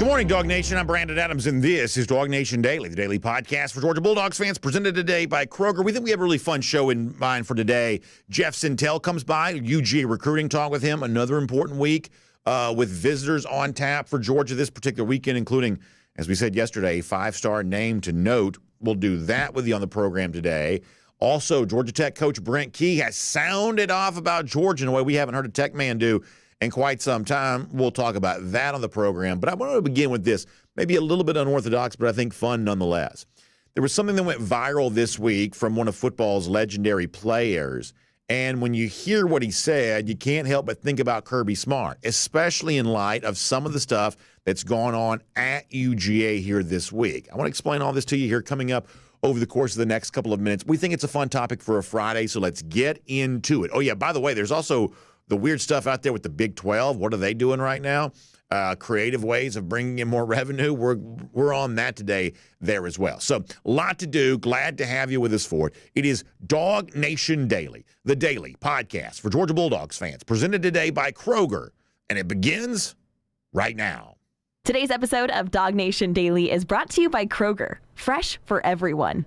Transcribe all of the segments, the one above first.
Good morning, Dog Nation. I'm Brandon Adams, and this is DawgNation Daily, the daily podcast for Georgia Bulldogs fans, presented today by Kroger. We think we have a really fun show in mind for today. Jeff Sentell comes by, UGA recruiting talk with him, another important week with visitors on tap for Georgia this particular weekend, including, as we said yesterday, a five-star name to note. We'll do that with you on the program today. Also, Georgia Tech coach Brent Key has sounded off about Georgia in a way we haven't heard a Tech man do in quite some time. We'll talk about that on the program. But I want to begin with this, maybe a little bit unorthodox, but I think fun nonetheless. There was something that went viral this week from one of football's legendary players. And when you hear what he said, you can't help but think about Kirby Smart, especially in light of some of the stuff that's gone on at UGA here this week. I want to explain all this to you here coming up over the course of the next couple of minutes. We think it's a fun topic for a Friday, so let's get into it. Oh, yeah, by the way, there's also the weird stuff out there with the Big 12. What are they doing right now? Creative ways of bringing in more revenue. We're on that today there as well. So, a lot to do. Glad to have you with us for it. It is DawgNation Daily, the daily podcast for Georgia Bulldogs fans, presented today by Kroger, and it begins right now. Today's episode of DawgNation Daily is brought to you by Kroger, fresh for everyone.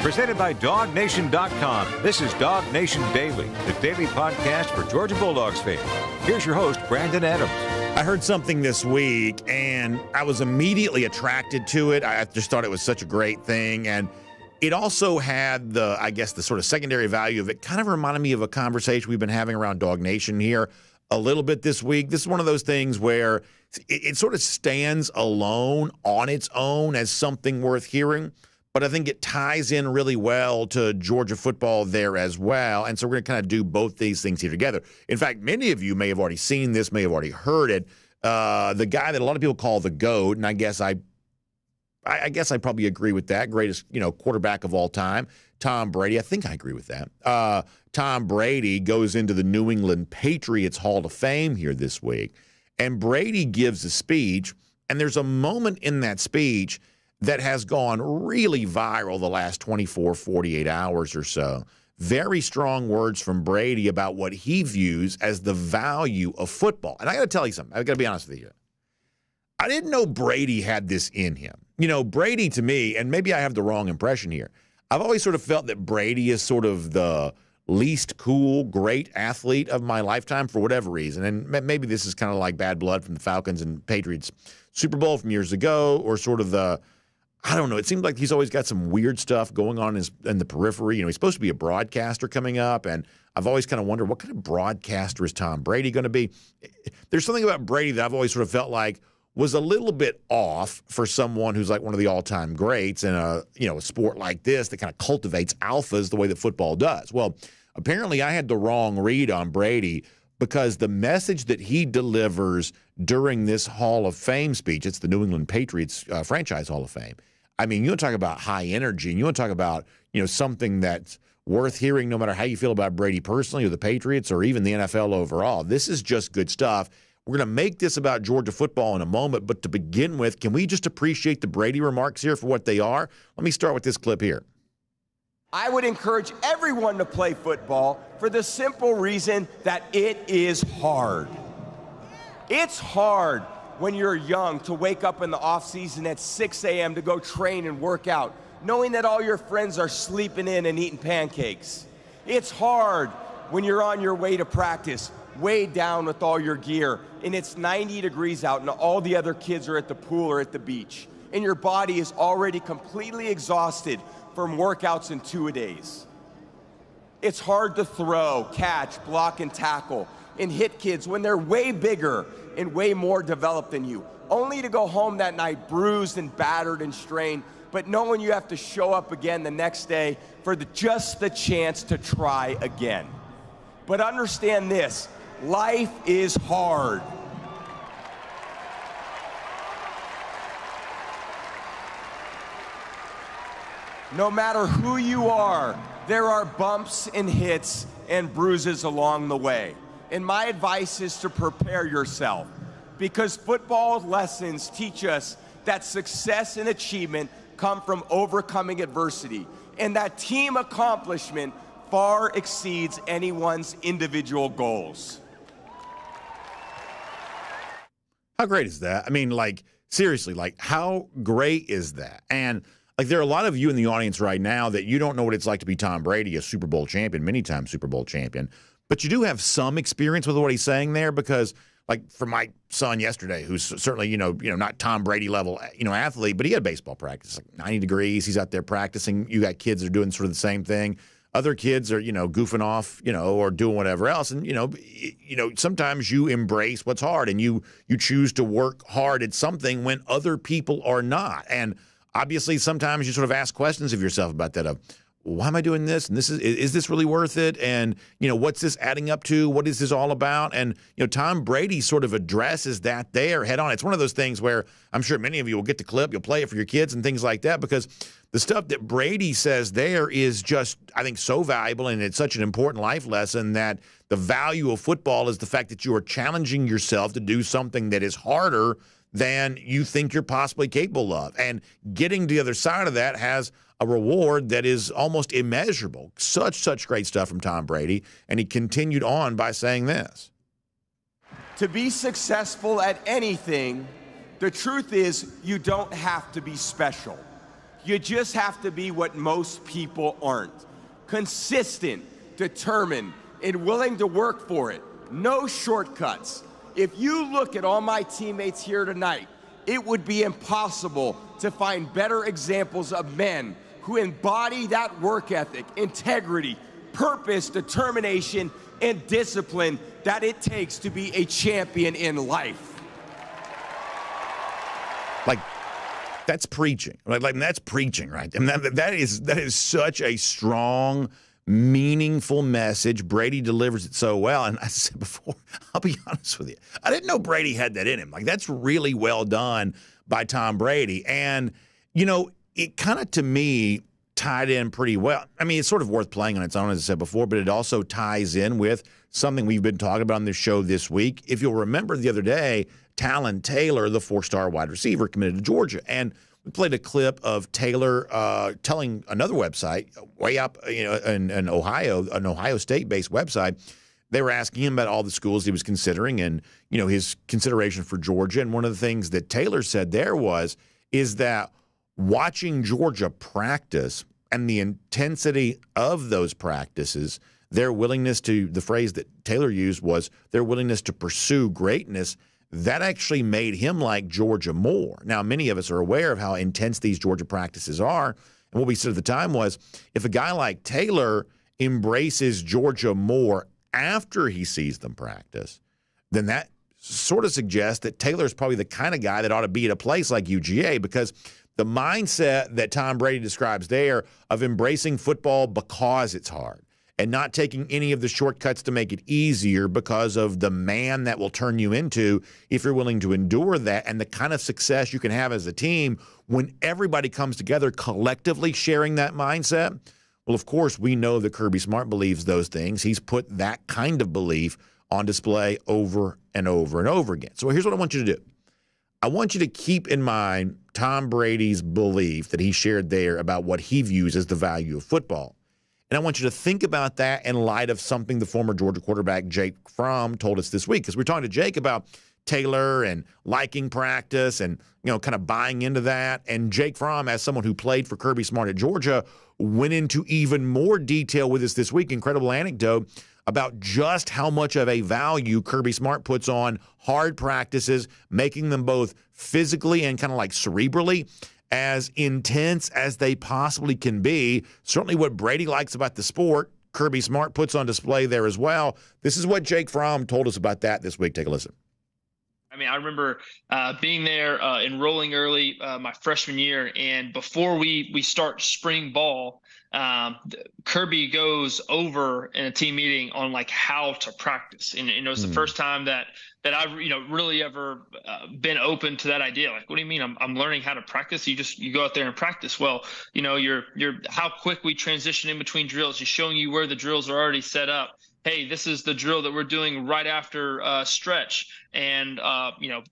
Presented by DawgNation.com. This is DawgNation Daily, the daily podcast for Georgia Bulldogs fans. Here's your host, Brandon Adams. I heard something this week, and I was immediately attracted to it. I just thought it was such a great thing, and it also had the sort of secondary value of it. Kind of reminded me of a conversation we've been having around DawgNation here a little bit this week. This is one of those things where it sort of stands alone on its own as something worth hearing. But I think it ties in really well to Georgia football there as well. And so we're going to kind of do both these things here together. In fact, many of you may have already seen this, may have already heard it. The guy that a lot of people call the GOAT, and I guess I probably agree with that, greatest quarterback of all time, Tom Brady. I think I agree with that. Tom Brady goes into the New England Patriots Hall of Fame here this week. And Brady gives a speech, and there's a moment in that speech that has gone really viral the last 24, 48 hours or so. Very strong words from Brady about what he views as the value of football. And I got to tell you something. I got to be honest with you. I didn't know Brady had this in him. Brady to me, and maybe I have the wrong impression here, I've always sort of felt that Brady is sort of the least cool, great athlete of my lifetime for whatever reason. And maybe this is kind of like bad blood from the Falcons and Patriots Super Bowl from years ago, or sort of I don't know. It seems like he's always got some weird stuff going on in the periphery. He's supposed to be a broadcaster coming up, and I've always kind of wondered, what kind of broadcaster is Tom Brady going to be? There's something about Brady that I've always sort of felt like was a little bit off for someone who's like one of the all-time greats in a sport like this that kind of cultivates alphas the way that football does. Well, apparently I had the wrong read on Brady, because the message that he delivers during this Hall of Fame speech, it's the New England Patriots franchise Hall of Fame. I mean, you want to talk about high energy, and you want to talk about, something that's worth hearing no matter how you feel about Brady personally or the Patriots or even the NFL overall. This is just good stuff. We're going to make this about Georgia football in a moment, but to begin with, can we just appreciate the Brady remarks here for what they are? Let me start with this clip here. I would encourage everyone to play football for the simple reason that it is hard. It's hard when you're young to wake up in the off season at 6 a.m. to go train and work out, knowing that all your friends are sleeping in and eating pancakes. It's hard when you're on your way to practice, weighed down with all your gear, and it's 90 degrees out and all the other kids are at the pool or at the beach, and your body is already completely exhausted from workouts in 2-a-days. It's hard to throw, catch, block, and tackle, and hit kids when they're way bigger and way more developed than you, only to go home that night bruised and battered and strained, but knowing you have to show up again the next day for just the chance to try again. But understand this, life is hard. No matter who you are, there are bumps and hits and bruises along the way. And my advice is to prepare yourself, because football lessons teach us that success and achievement come from overcoming adversity, and that team accomplishment far exceeds anyone's individual goals. How great is that? I mean, like, seriously, like, how great is that? And, like, there are a lot of you in the audience right now that you don't know what it's like to be Tom Brady, a Super Bowl champion, many-time Super Bowl champion. But you do have some experience with what he's saying there because, like, for my son yesterday, who's certainly, you know, not Tom Brady level, athlete, but he had baseball practice, like 90 degrees. He's out there practicing. You got kids that are doing sort of the same thing. Other kids are, goofing off, or doing whatever else. And, sometimes you embrace what's hard and you choose to work hard at something when other people are not. And obviously, sometimes you sort of ask questions of yourself about that. Why am I doing this? And is this really worth it? And, what's this adding up to? What is this all about? And, Tom Brady sort of addresses that there head on. It's one of those things where I'm sure many of you will get the clip, you'll play it for your kids and things like that, because the stuff that Brady says there is just, I think, so valuable, and it's such an important life lesson that the value of football is the fact that you are challenging yourself to do something that is harder than you think you're possibly capable of. And getting to the other side of that has a reward that is almost immeasurable. Such great stuff from Tom Brady. And he continued on by saying this. To be successful at anything, the truth is you don't have to be special. You just have to be what most people aren't. Consistent, determined, and willing to work for it. No shortcuts. If you look at all my teammates here tonight, it would be impossible to find better examples of men who embody that work ethic, integrity, purpose, determination, and discipline that it takes to be a champion in life. Like, that's preaching. Like that's preaching, right? And that is such a strong, meaningful message. Brady delivers it so well. And I said before, I'll be honest with you, I didn't know Brady had that in him. Like, that's really well done by Tom Brady. And, it kind of, to me, tied in pretty well. I mean, it's sort of worth playing on its own, as I said before, but it also ties in with something we've been talking about on this show this week. If you'll remember the other day, Talon Taylor, the 4-star wide receiver, committed to Georgia. And we played a clip of Taylor telling another website way up, in Ohio, an Ohio State-based website. They were asking him about all the schools he was considering and, his consideration for Georgia. And one of the things that Taylor said there is that watching Georgia practice and the intensity of those practices, their willingness to, the phrase that Taylor used was their willingness to pursue greatness, that actually made him like Georgia more. Now, many of us are aware of how intense these Georgia practices are. And what we said at the time was, if a guy like Taylor embraces Georgia more after he sees them practice, then that sort of suggests that Taylor is probably the kind of guy that ought to be at a place like UGA, because the mindset that Tom Brady describes there of embracing football because it's hard and not taking any of the shortcuts to make it easier because of the man that will turn you into if you're willing to endure that, and the kind of success you can have as a team when everybody comes together collectively sharing that mindset. Well, of course, we know that Kirby Smart believes those things. He's put that kind of belief on display over and over and over again. So here's what I want you to do. I want you to keep in mind Tom Brady's belief that he shared there about what he views as the value of football. And I want you to think about that in light of something the former Georgia quarterback Jake Fromm told us this week, because we're talking to Jake about Taylor and liking practice and, kind of buying into that. And Jake Fromm, as someone who played for Kirby Smart at Georgia, went into even more detail with us this week, incredible anecdote, about just how much of a value Kirby Smart puts on hard practices, making them both physically and kind of like cerebrally as intense as they possibly can be. Certainly what Brady likes about the sport, Kirby Smart puts on display there as well. This is what Jake Fromm told us about that this week. Take a listen. I mean, I remember being there, enrolling early my freshman year, and before we start spring ball, Kirby goes over in a team meeting on like how to practice, and it's the first time that I've really ever been open to that idea. Like, what do you mean? I'm learning how to practice. You go out there and practice. Well, you're how quick we transition in between drills. He's showing you where the drills are already set up. Hey, this is the drill that we're doing right after stretch and,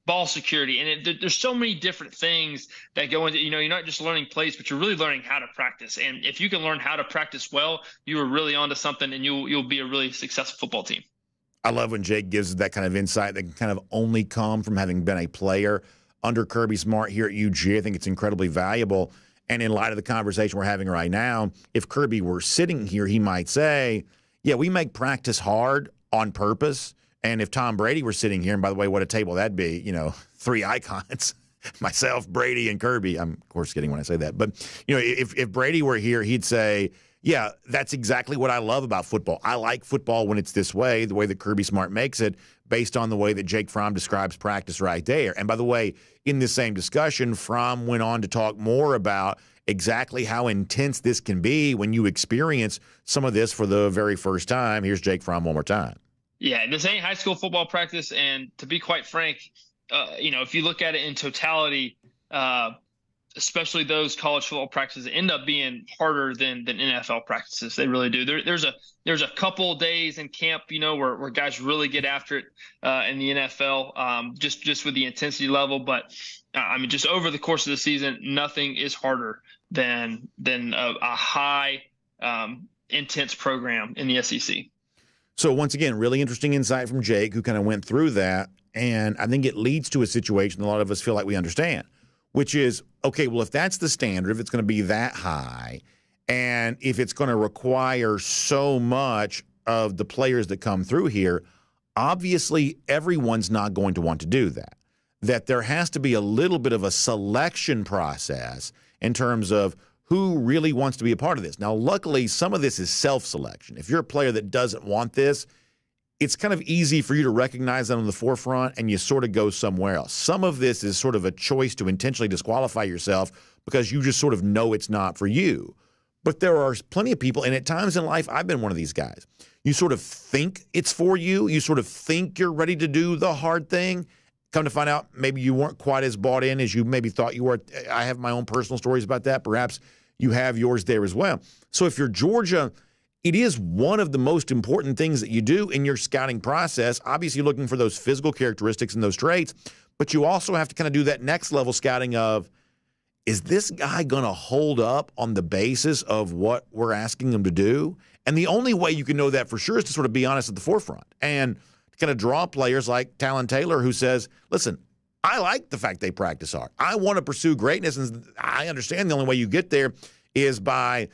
ball security. And there's so many different things that go into, you're not just learning plays, but you're really learning how to practice. And if you can learn how to practice well, you are really onto something, and you'll be a really successful football team. I love when Jake gives that kind of insight that can kind of only come from having been a player under Kirby Smart here at UG. I think it's incredibly valuable. And in light of the conversation we're having right now, if Kirby were sitting here, he might say, yeah, we make practice hard on purpose. And if Tom Brady were sitting here, and by the way, what a table that'd be, 3 icons, myself, Brady, and Kirby. I'm, of course, kidding when I say that. But, if Brady were here, he'd say, yeah, that's exactly what I love about football. I like football when it's this way, the way that Kirby Smart makes it, based on the way that Jake Fromm describes practice right there. And by the way, in this same discussion, Fromm went on to talk more about exactly how intense this can be when you experience some of this for the very first time. Here's Jake Fromm one more time. Yeah, this ain't high school football practice. And to be quite frank, if you look at it in totality, especially those college football practices end up being harder than NFL practices. They really do. There's a couple days in camp, where guys really get after it in the NFL, just with the intensity level. But just over the course of the season, nothing is harder than a high intense program in the SEC. So once again, really interesting insight from Jake, who kind of went through that. And I think it leads to a situation a lot of us feel like we understand, which is, okay, well, if that's the standard, if it's going to be that high, and if it's going to require so much of the players that come through here, obviously everyone's not going to want to do that. That there has to be a little bit of a selection process in terms of who really wants to be a part of this. Now, luckily, some of this is self-selection. If you're a player that doesn't want this, it's kind of easy for you to recognize that on the forefront and you sort of go somewhere else. Some of this is sort of a choice to intentionally disqualify yourself because you just sort of know it's not for you. But there are plenty of people, and at times in life, I've been one of these guys. You sort of think it's for you. You sort of think you're ready to do the hard thing. Come to find out, maybe you weren't quite as bought in as you maybe thought you were. I have my own personal stories about that. Perhaps you have yours there as well. So if you're Georgia, it is one of the most important things that you do in your scouting process. Obviously, looking for those physical characteristics and those traits, but you also have to kind of do that next level scouting of, is this guy going to hold up on the basis of what we're asking him to do? And the only way you can know that for sure is to sort of be honest at the forefront and to kind of draw players like Talon Taylor, who says, listen, I like the fact they practice hard. I want to pursue greatness, and I understand the only way you get there is by,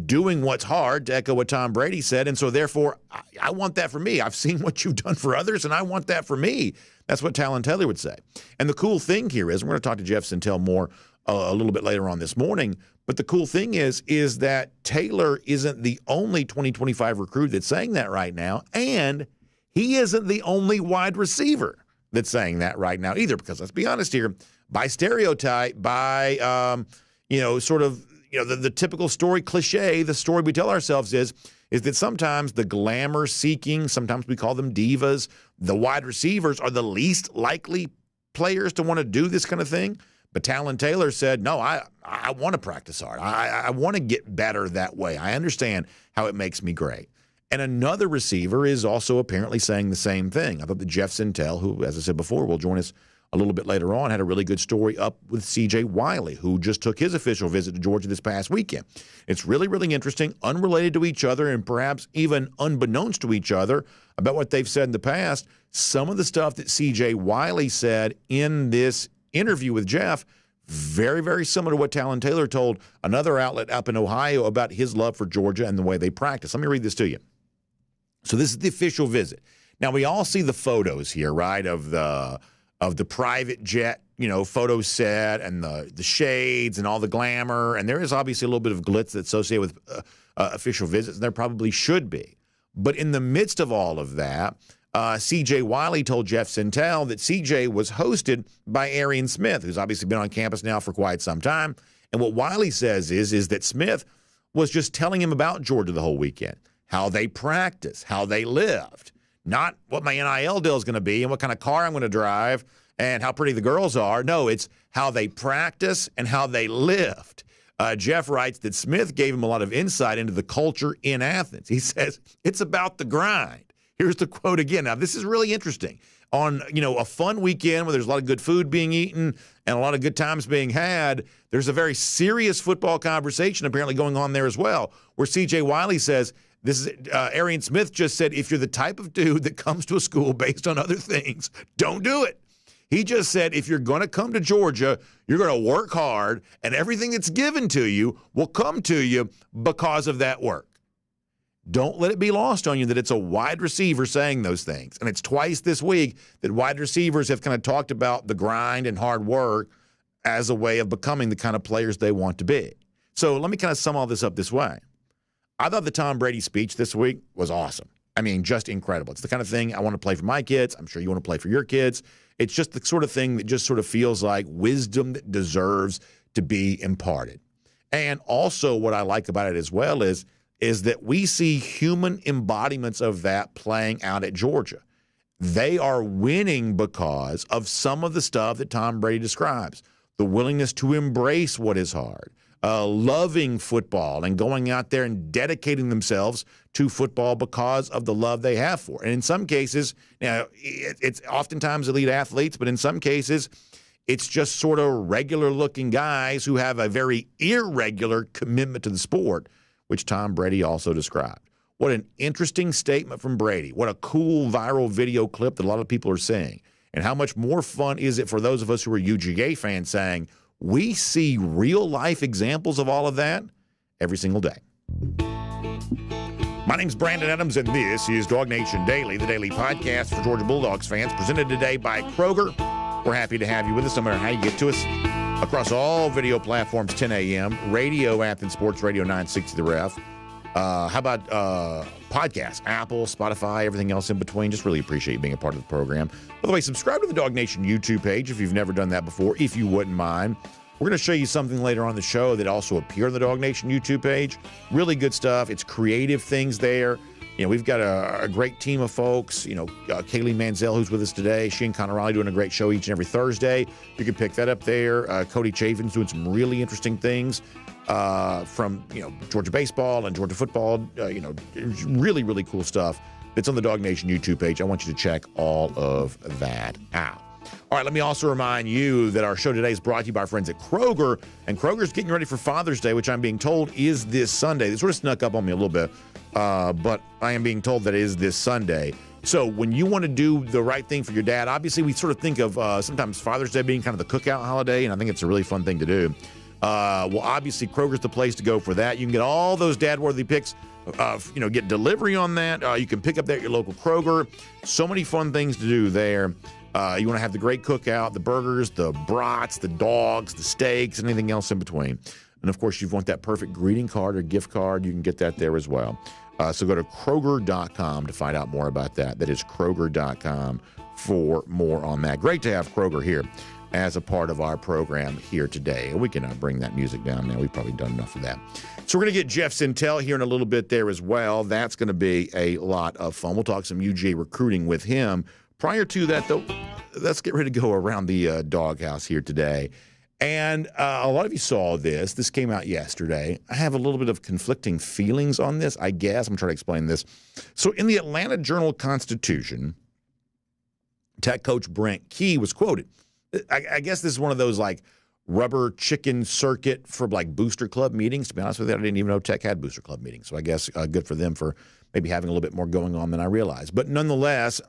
doing what's hard, to echo what Tom Brady said. And so therefore, I want that for me. I've seen what you've done for others, and I want that for me. That's what Talon Taylor would say. And the cool thing here is, we're going to talk to Jeff Sentell more a little bit later on this morning, but the cool thing is that Taylor isn't the only 2025 recruit that's saying that right now, and he isn't the only wide receiver that's saying that right now either, because let's be honest here, by stereotype, by, the typical story cliche, the story we tell ourselves is that sometimes the glamour-seeking, sometimes we call them divas, the wide receivers are the least likely players to want to do this kind of thing. But Talon Taylor said, no, I want to practice hard. I want to get better that way. I understand how it makes me great. And another receiver is also apparently saying the same thing. I thought that Jeff Sentell, who, as I said before, will join us a little bit later on, had a really good story up with C.J. Wiley, who just took his official visit to Georgia this past weekend. It's really, really interesting, unrelated to each other, and perhaps even unbeknownst to each other about what they've said in the past. Some of the stuff that C.J. Wiley said in this interview with Jeff, very, very similar to what Talon Taylor told another outlet up in Ohio about his love for Georgia and the way they practice. Let me read this to you. So this is the official visit. Now, we all see the photos here, right, of the private jet, photo set and the shades and all the glamour. And there is obviously a little bit of glitz that's associated with official visits, and there probably should be. But in the midst of all of that, C.J. Wiley told Jeff Sentell that C.J. was hosted by Arian Smith, who's obviously been on campus now for quite some time. And what Wiley says is that Smith was just telling him about Georgia the whole weekend, how they practice, how they lived, not what my NIL deal is going to be and what kind of car I'm going to drive and how pretty the girls are. No, it's how they practice and how they lived. Jeff writes that Smith gave him a lot of insight into the culture in Athens. He says, it's about the grind. Here's the quote again. Now, this is really interesting. On, a fun weekend where there's a lot of good food being eaten and a lot of good times being had, there's a very serious football conversation apparently going on there as well, where C.J. Wiley says This is Arian Smith just said, if you're the type of dude that comes to a school based on other things, don't do it. He just said, if you're going to come to Georgia, you're going to work hard, and everything that's given to you will come to you because of that work. Don't let it be lost on you that it's a wide receiver saying those things. And it's twice this week that wide receivers have kind of talked about the grind and hard work as a way of becoming the kind of players they want to be. So let me kind of sum all this up this way. I thought the Tom Brady speech this week was awesome. I mean, just incredible. It's the kind of thing I want to play for my kids. I'm sure you want to play for your kids. It's just the sort of thing that just sort of feels like wisdom that deserves to be imparted. And also what I like about it as well is that we see human embodiments of that playing out at Georgia. They are winning because of some of the stuff that Tom Brady describes. The willingness to embrace what is hard, loving football and going out there and dedicating themselves to football because of the love they have for it. And in some cases, it's oftentimes elite athletes, but in some cases, it's just sort of regular-looking guys who have a very irregular commitment to the sport, which Tom Brady also described. What an interesting statement from Brady. What a cool viral video clip that a lot of people are seeing. And how much more fun is it for those of us who are UGA fans saying, we see real-life examples of all of that every single day. My name's Brandon Adams, and this is DawgNation Daily, the daily podcast for Georgia Bulldogs fans, presented today by Kroger. We're happy to have you with us, no matter how you get to us. Across all video platforms, 10 a.m., radio, Athens Sports Radio 960 The Ref. How about podcasts? Apple, Spotify, everything else in between. Just really appreciate you being a part of the program. By the way, subscribe to the DawgNation YouTube page if you've never done that before, if you wouldn't mind. We're going to show you something later on the show that also appeared on the DawgNation YouTube page. Really good stuff. It's creative things there. You know, we've got a great team of folks. You know, Kaylee Manziel, who's with us today. She and Connor Raleigh doing a great show each and every Thursday. You can pick that up there. Cody Chavin's doing some really interesting things from, Georgia baseball and Georgia football. Really, really cool stuff that's on the DawgNation YouTube page. I want you to check all of that out. All right, let me also remind you that our show today is brought to you by our friends at Kroger, and Kroger's getting ready for Father's Day, which I'm being told is this Sunday. This sort of snuck up on me a little bit, but I am being told that it is this Sunday. So when you want to do the right thing for your dad, obviously we sort of think of sometimes Father's Day being kind of the cookout holiday, and I think it's a really fun thing to do. Well, obviously Kroger's the place to go for that. You can get all those dad-worthy picks. Get delivery on that. You can pick up that at your local Kroger. So many fun things to do there. You want to have the great cookout, the burgers, the brats, the dogs, the steaks, and anything else in between. And, of course, you want that perfect greeting card or gift card, you can get that there as well. So go to Kroger.com to find out more about that. That is Kroger.com for more on that. Great to have Kroger here as a part of our program here today. We can bring that music down now. We've probably done enough of that. So we're going to get Jeff Sentell here in a little bit there as well. That's going to be a lot of fun. We'll talk some UGA recruiting with him. Prior to that, though, let's get ready to go around the doghouse here today. And a lot of you saw this. This came out yesterday. I have a little bit of conflicting feelings on this, I guess. I'm trying to explain this. So in the Atlanta Journal-Constitution, Tech coach Brent Key was quoted. I guess this is one of those, like, rubber chicken circuit for, like, booster club meetings. To be honest with you, I didn't even know Tech had booster club meetings. So I guess good for them for maybe having a little bit more going on than I realized. But nonetheless,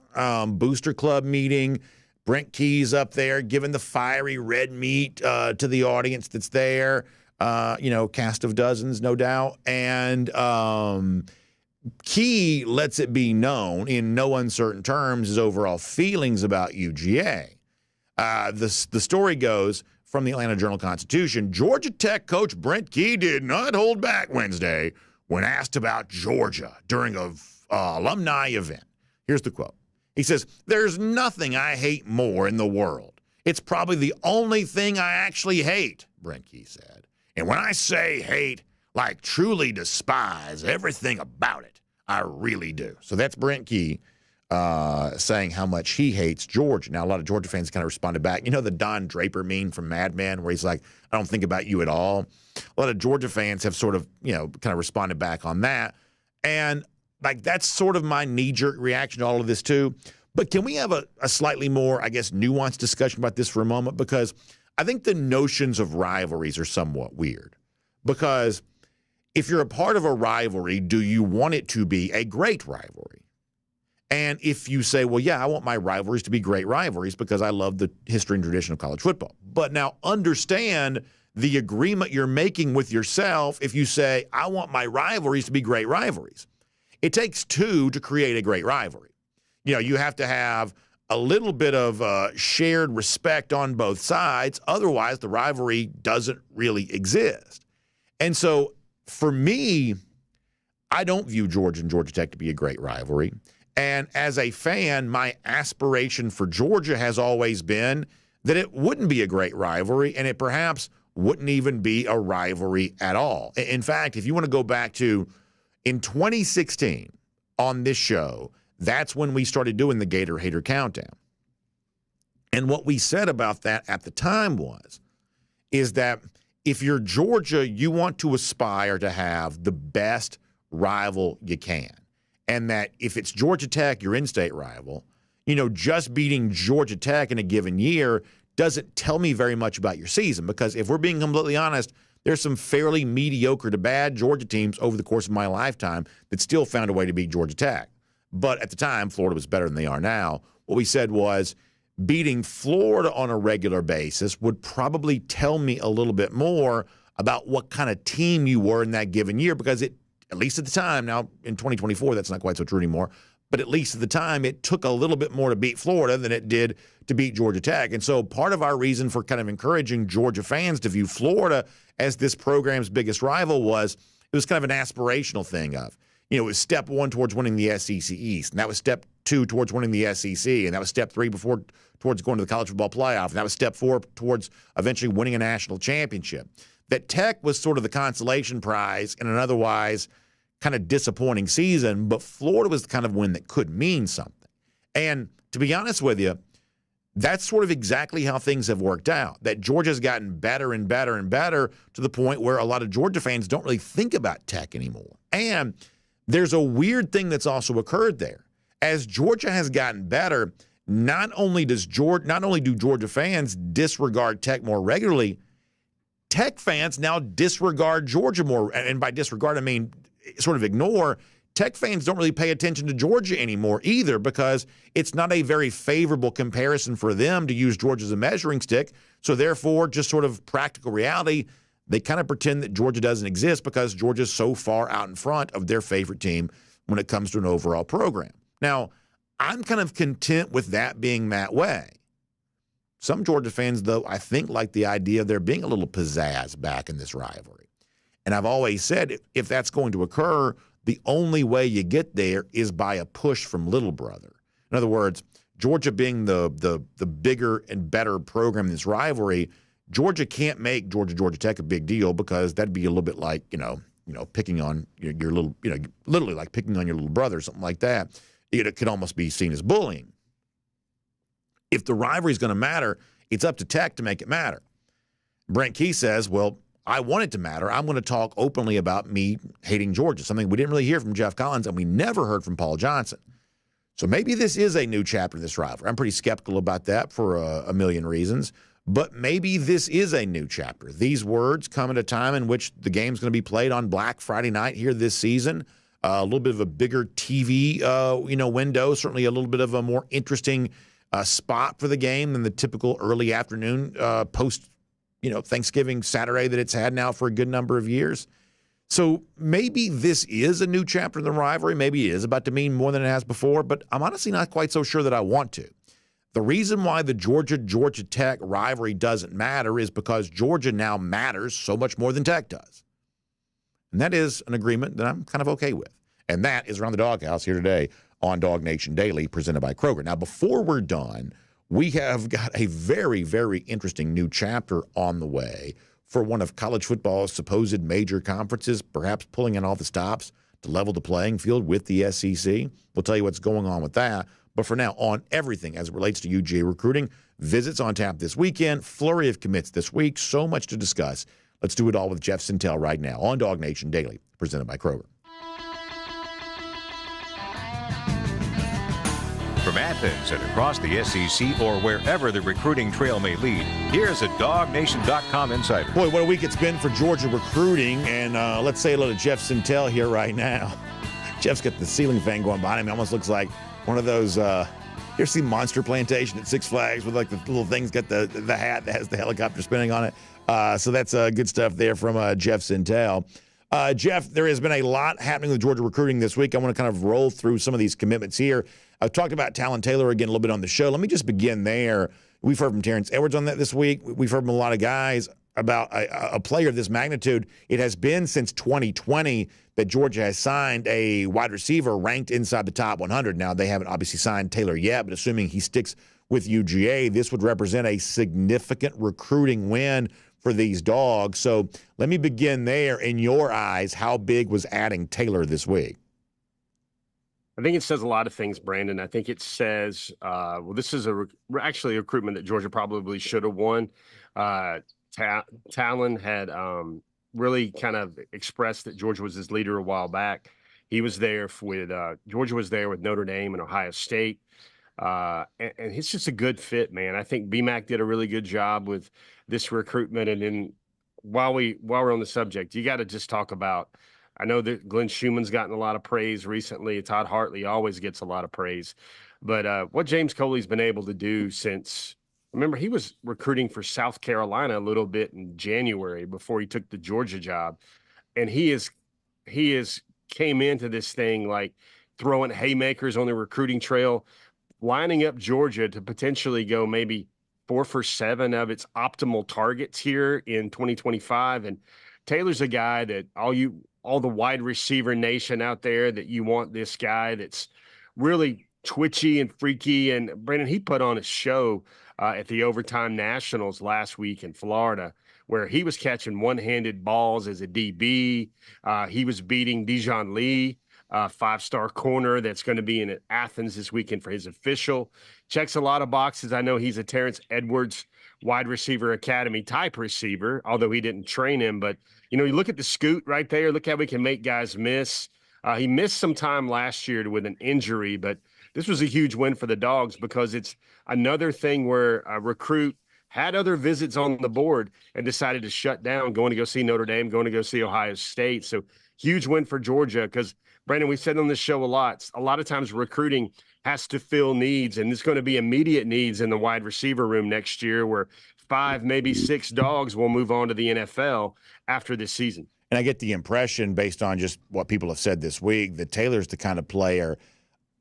booster club meeting, Brent Key's up there giving the fiery red meat to the audience that's there, cast of dozens, no doubt. And Key lets it be known in no uncertain terms his overall feelings about UGA. The story goes from the Atlanta Journal-Constitution, Georgia Tech coach Brent Key did not hold back Wednesday when asked about Georgia during an alumni event. Here's the quote. He says, "There's nothing I hate more in the world. It's probably the only thing I actually hate," Brent Key said. "And when I say hate, like truly despise everything about it, I really do." So that's Brent Key saying how much he hates Georgia. Now, a lot of Georgia fans kind of responded back. You know the Don Draper meme from Mad Men where he's like, "I don't think about you at all." A lot of Georgia fans have sort of, kind of responded back on that. And, like, that's sort of my knee-jerk reaction to all of this, too. But can we have a slightly more, I guess, nuanced discussion about this for a moment? Because I think the notions of rivalries are somewhat weird. Because if you're a part of a rivalry, do you want it to be a great rivalry? And if you say, well, yeah, I want my rivalries to be great rivalries because I love the history and tradition of college football. But now understand the agreement you're making with yourself if you say, I want my rivalries to be great rivalries. It takes two to create a great rivalry. You have to have a little bit of shared respect on both sides. Otherwise, the rivalry doesn't really exist. And so for me, I don't view Georgia and Georgia Tech to be a great rivalry. And as a fan, my aspiration for Georgia has always been that it wouldn't be a great rivalry, and it perhaps wouldn't even be a rivalry at all. In fact, if you want to go back to in 2016 on this show, that's when we started doing the Gator Hater Countdown. And what we said about that at the time is that if you're Georgia, you want to aspire to have the best rival you can. And that if it's Georgia Tech, your in-state rival, just beating Georgia Tech in a given year doesn't tell me very much about your season. Because if we're being completely honest, there's some fairly mediocre to bad Georgia teams over the course of my lifetime that still found a way to beat Georgia Tech. But at the time, Florida was better than they are now. What we said was beating Florida on a regular basis would probably tell me a little bit more about what kind of team you were in that given year, because it, at least at the time, now in 2024, that's not quite so true anymore, but at least at the time, it took a little bit more to beat Florida than it did to beat Georgia Tech. And so part of our reason for kind of encouraging Georgia fans to view Florida as this program's biggest rival was it was kind of an aspirational thing of, it was step one towards winning the SEC East, and that was step two towards winning the SEC, and that was step three towards going to the college football playoff, and that was step four towards eventually winning a national championship. That Tech was sort of the consolation prize in an otherwise kind of disappointing season, but Florida was the kind of win that could mean something. And to be honest with you, that's sort of exactly how things have worked out, that Georgia's gotten better and better and better to the point where a lot of Georgia fans don't really think about Tech anymore. And there's a weird thing that's also occurred there. As Georgia has gotten better, not only do Georgia fans disregard Tech more regularly, Tech fans now disregard Georgia more. And by disregard, I mean sort of ignore. Tech fans don't really pay attention to Georgia anymore either, because it's not a very favorable comparison for them to use Georgia as a measuring stick. So therefore, just sort of practical reality, they kind of pretend that Georgia doesn't exist because Georgia's so far out in front of their favorite team when it comes to an overall program. Now, I'm kind of content with that being that way. Some Georgia fans, though, I think like the idea of there being a little pizzazz back in this rivalry. And I've always said if that's going to occur, the only way you get there is by a push from little brother. In other words, Georgia being the bigger and better program in this rivalry, Georgia can't make Georgia Tech a big deal, because that'd be a little bit like, picking on your little, literally like picking on your little brother or something like that. It could almost be seen as bullying. If the rivalry is going to matter, it's up to Tech to make it matter. Brent Key says, well, I want it to matter. I'm going to talk openly about me hating Georgia, something we didn't really hear from Jeff Collins, and we never heard from Paul Johnson. So maybe this is a new chapter in this rivalry. I'm pretty skeptical about that for a million reasons, but maybe this is a new chapter. These words come at a time in which the game's going to be played on Black Friday night here this season. A little bit of a bigger TV, window, certainly a little bit of a more interesting spot for the game than the typical early afternoon post, Thanksgiving Saturday that it's had now for a good number of years. So maybe this is a new chapter in the rivalry. Maybe it is about to mean more than it has before, but I'm honestly not quite so sure that I want to. The reason why the Georgia Tech rivalry doesn't matter is because Georgia now matters so much more than Tech does. And that is an agreement that I'm kind of okay with. And that is Around the Doghouse here today on DawgNation Daily, presented by Kroger. Now, before we're done, we have got a very, very interesting new chapter on the way for one of college football's supposed major conferences, perhaps pulling in all the stops to level the playing field with the SEC. We'll tell you what's going on with that. But for now, on everything as it relates to UGA recruiting, visits on tap this weekend, flurry of commits this week, so much to discuss. Let's do it all with Jeff Sentell right now on DawgNation Daily, presented by Kroger. From From Athens and across the SEC or wherever the recruiting trail may lead, here's a DawgNation.com insider. Boy, what a week it's been for Georgia recruiting, and let's say hello to Jeff Sentell here right now. Jeff's got the ceiling fan going behind him. He almost looks like one of those, you ever see Monster Plantation at Six Flags with like the little things, got the hat that has the helicopter spinning on it. So that's good stuff there from Jeff Sentell. Jeff, there has been a lot happening with Georgia recruiting this week. I want to kind of roll through some of these commitments here. I've talked about Talon Taylor again a little bit on the show. Let me just begin there. We've heard from Terrence Edwards on that this week. We've heard from a lot of guys about a player of this magnitude. It has been since 2020 that Georgia has signed a wide receiver ranked inside the top 100. Now, they haven't obviously signed Taylor yet, but assuming he sticks with UGA, this would represent a significant recruiting win for these dogs. So let me begin there. In your eyes, how big was adding Taylor this week? I think it says a lot of things, Brandon. I think it says, well, this is actually a recruitment that Georgia probably should have won. Talon had really kind of expressed that Georgia was his leader a while back. He was there with Georgia was there with Notre Dame and Ohio State. And it's just a good fit, man. I think BMAC did a really good job with this recruitment. And then while we're on the subject, you got to just talk about, I know that Glenn Schumann's gotten a lot of praise recently. Todd Hartley always gets a lot of praise. But what James Coley's been able to do since, remember, he was recruiting for South Carolina a little bit in January before he took the Georgia job. And he is came into this thing like throwing haymakers on the recruiting trail, lining up Georgia to potentially go maybe 4 for 7 of its optimal targets here in 2025. And Taylor's a guy that all the wide receiver nation out there, that you want this guy that's really twitchy and freaky. And Brandon, he put on a show at the Overtime Nationals last week in Florida, where he was catching one-handed balls as a DB. He was beating Dijon Lee, 5-star corner that's going to be in Athens this weekend for his official. Checks a lot of boxes. I know he's a Terrence Edwards wide receiver academy type receiver, although he didn't train him. But, you look at the scoot right there. Look how we can make guys miss. He missed some time last year with an injury, but this was a huge win for the Dogs because it's another thing where a recruit had other visits on the board and decided to shut down, going to go see Notre Dame, going to go see Ohio State. So huge win for Georgia because, Brandon, we said on this show a lot of times recruiting has to fill needs, and there's going to be immediate needs in the wide receiver room next year where 5, maybe 6 dogs will move on to the NFL after this season. And I get the impression, based on just what people have said this week, that Taylor's the kind of player,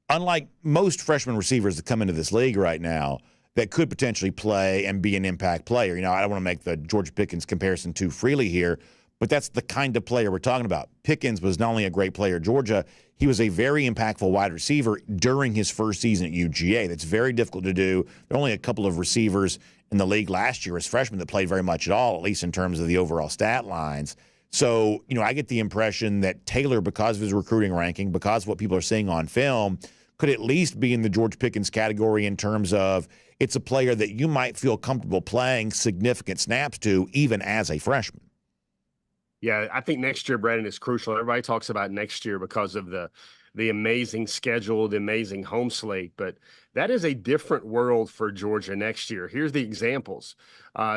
unlike most freshman receivers that come into this league right now, that could potentially play and be an impact player. I don't want to make the George Pickens comparison too freely here, but that's the kind of player we're talking about. Pickens was not only a great player at Georgia, he was a very impactful wide receiver during his first season at UGA. That's very difficult to do. There are only a couple of receivers in the league last year as freshmen that played very much at all, at least in terms of the overall stat lines. So, I get the impression that Taylor, because of his recruiting ranking, because of what people are seeing on film, could at least be in the George Pickens category in terms of it's a player that you might feel comfortable playing significant snaps to even as a freshman. Yeah, I think next year, Brandon, is crucial. Everybody talks about next year because of the amazing schedule, the amazing home slate, but that is a different world for Georgia next year. Here's the examples.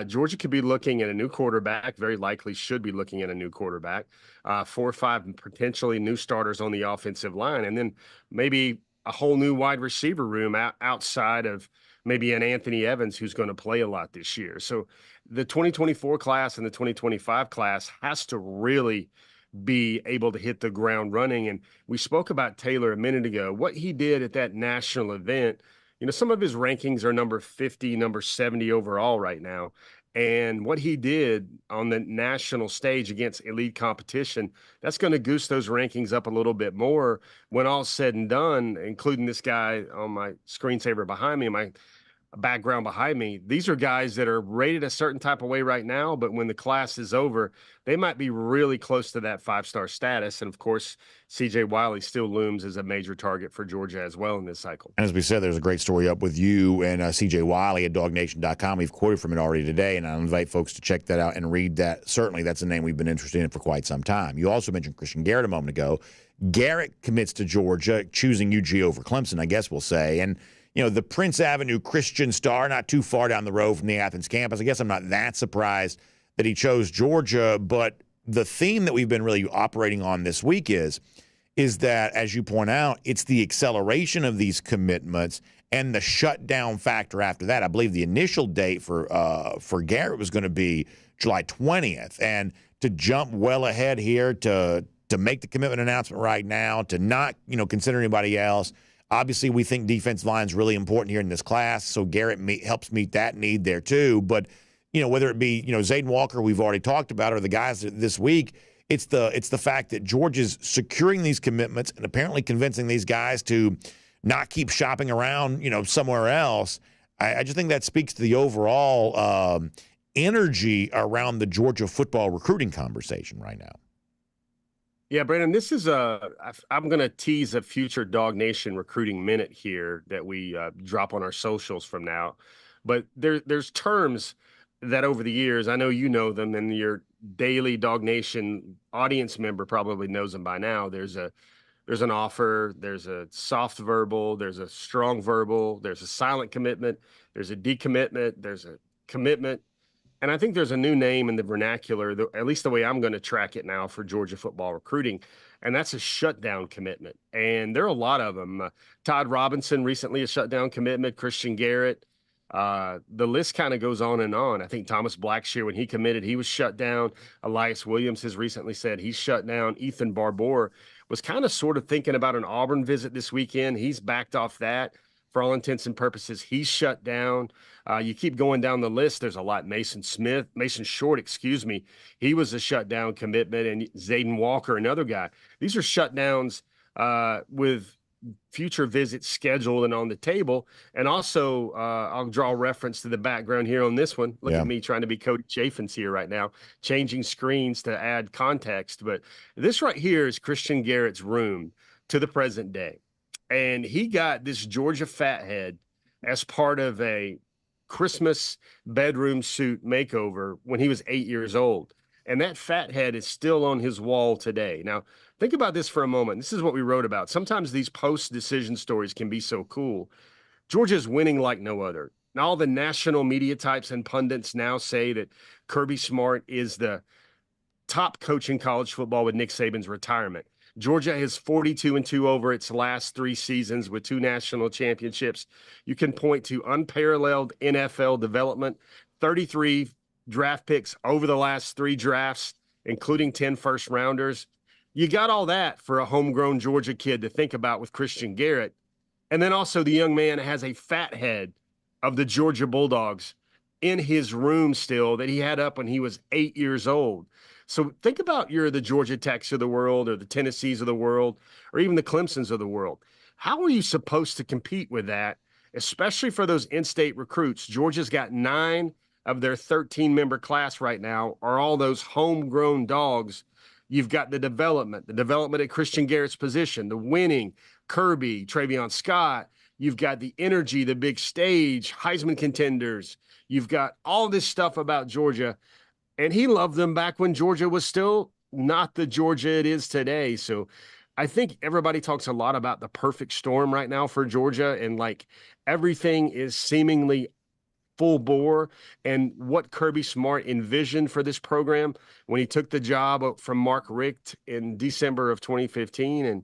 Georgia could be looking at a new quarterback, very likely should be looking at a new quarterback, 4 or 5 potentially new starters on the offensive line, and then maybe a whole new wide receiver room outside of maybe an Anthony Evans who's going to play a lot this year. So the 2024 class and the 2025 class has to really be able to hit the ground running. And we spoke about Taylor a minute ago, what he did at that national event. Some of his rankings are number 50, number 70 overall right now. And what he did on the national stage against elite competition, that's going to goose those rankings up a little bit more when all's said and done, including this guy on my screensaver behind me, my background behind me. These are guys that are rated a certain type of way right now, but when the class is over, they might be really close to that 5-star status. And of course, CJ Wiley still looms as a major target for Georgia as well in this cycle. And as we said, there's a great story up with you and CJ Wiley at DawgNation.com. We've quoted from it already today, and I invite folks to check that out and read that. Certainly, that's a name we've been interested in for quite some time. You also mentioned Christian Garrett a moment ago. Garrett commits to Georgia, choosing UG over Clemson, I guess we'll say. And the Prince Avenue Christian Star, not too far down the road from the Athens campus. I guess I'm not that surprised that he chose Georgia, but the theme that we've been really operating on this week is that, as you point out, it's the acceleration of these commitments and the shutdown factor after that. I believe the initial date for Garrett was going to be July 20th, and to jump well ahead here to make the commitment announcement right now, to not consider anybody else. Obviously, we think defensive line is really important here in this class, so Garrett helps meet that need there too. But whether it be Zayden Walker, we've already talked about, or the guys this week, it's the fact that Georgia's securing these commitments and apparently convincing these guys to not keep shopping around somewhere else. I just think that speaks to the overall energy around the Georgia football recruiting conversation right now. Yeah, Brandon, this is I'm going to tease a future DawgNation recruiting minute here that we drop on our socials from now. But there's terms that over the years, I know you know them, and your daily DawgNation audience member probably knows them by now. There's an offer, there's a soft verbal, there's a strong verbal, there's a silent commitment, there's a decommitment, there's a commitment. And I think there's a new name in the vernacular, at least the way I'm going to track it now for Georgia football recruiting, and that's a shutdown commitment. And there are a lot of them. Todd Robinson recently a shutdown commitment, Christian Garrett. The list kind of goes on and on. I think Thomas Blackshear, when he committed, he was shut down. Elias Williams has recently said he's shut down. Ethan Barbour was kind of sort of thinking about an Auburn visit this weekend. He's backed off that. For all intents and purposes, he's shut down. You keep going down the list. There's a lot. Mason Short, he was a shutdown commitment, and Zayden Walker, another guy. These are shutdowns with future visits scheduled and on the table. And also, I'll draw reference to the background here on this one. Look at me trying to be Cody Chaffins here right now, changing screens to add context. But this right here is Christian Garrett's room to the present day. And he got this Georgia fathead as part of a Christmas bedroom suit makeover when he was 8 years old. And that fathead is still on his wall today. Now, think about this for a moment. This is what we wrote about. Sometimes these post-decision stories can be so cool. Georgia's winning like no other. Now, all the national media types and pundits now say that Kirby Smart is the top coach in college football with Nick Saban's retirement. Georgia is 42-2 over its last 3 seasons with 2 national championships. You can point to unparalleled NFL development, 33 draft picks over the last 3 drafts, including 10 first-rounders. You got all that for a homegrown Georgia kid to think about with Christian Garrett. And then also the young man has a fat head of the Georgia Bulldogs in his room still that he had up when he was 8 years old. So think about you're the Georgia Techs of the world, or the Tennessees of the world, or even the Clemsons of the world. How are you supposed to compete with that, especially for those in-state recruits? Georgia's got 9 of their 13-member class right now are all those homegrown dogs. You've got the development at Christian Garrett's position, the winning, Kirby, Travion Scott. You've got the energy, the big stage, Heisman contenders. You've got all this stuff about Georgia. And he loved them back when Georgia was still not the Georgia it is today. So I think everybody talks a lot about the perfect storm right now for Georgia, and like everything is seemingly full bore. And what Kirby Smart envisioned for this program when he took the job from Mark Richt in December of 2015. And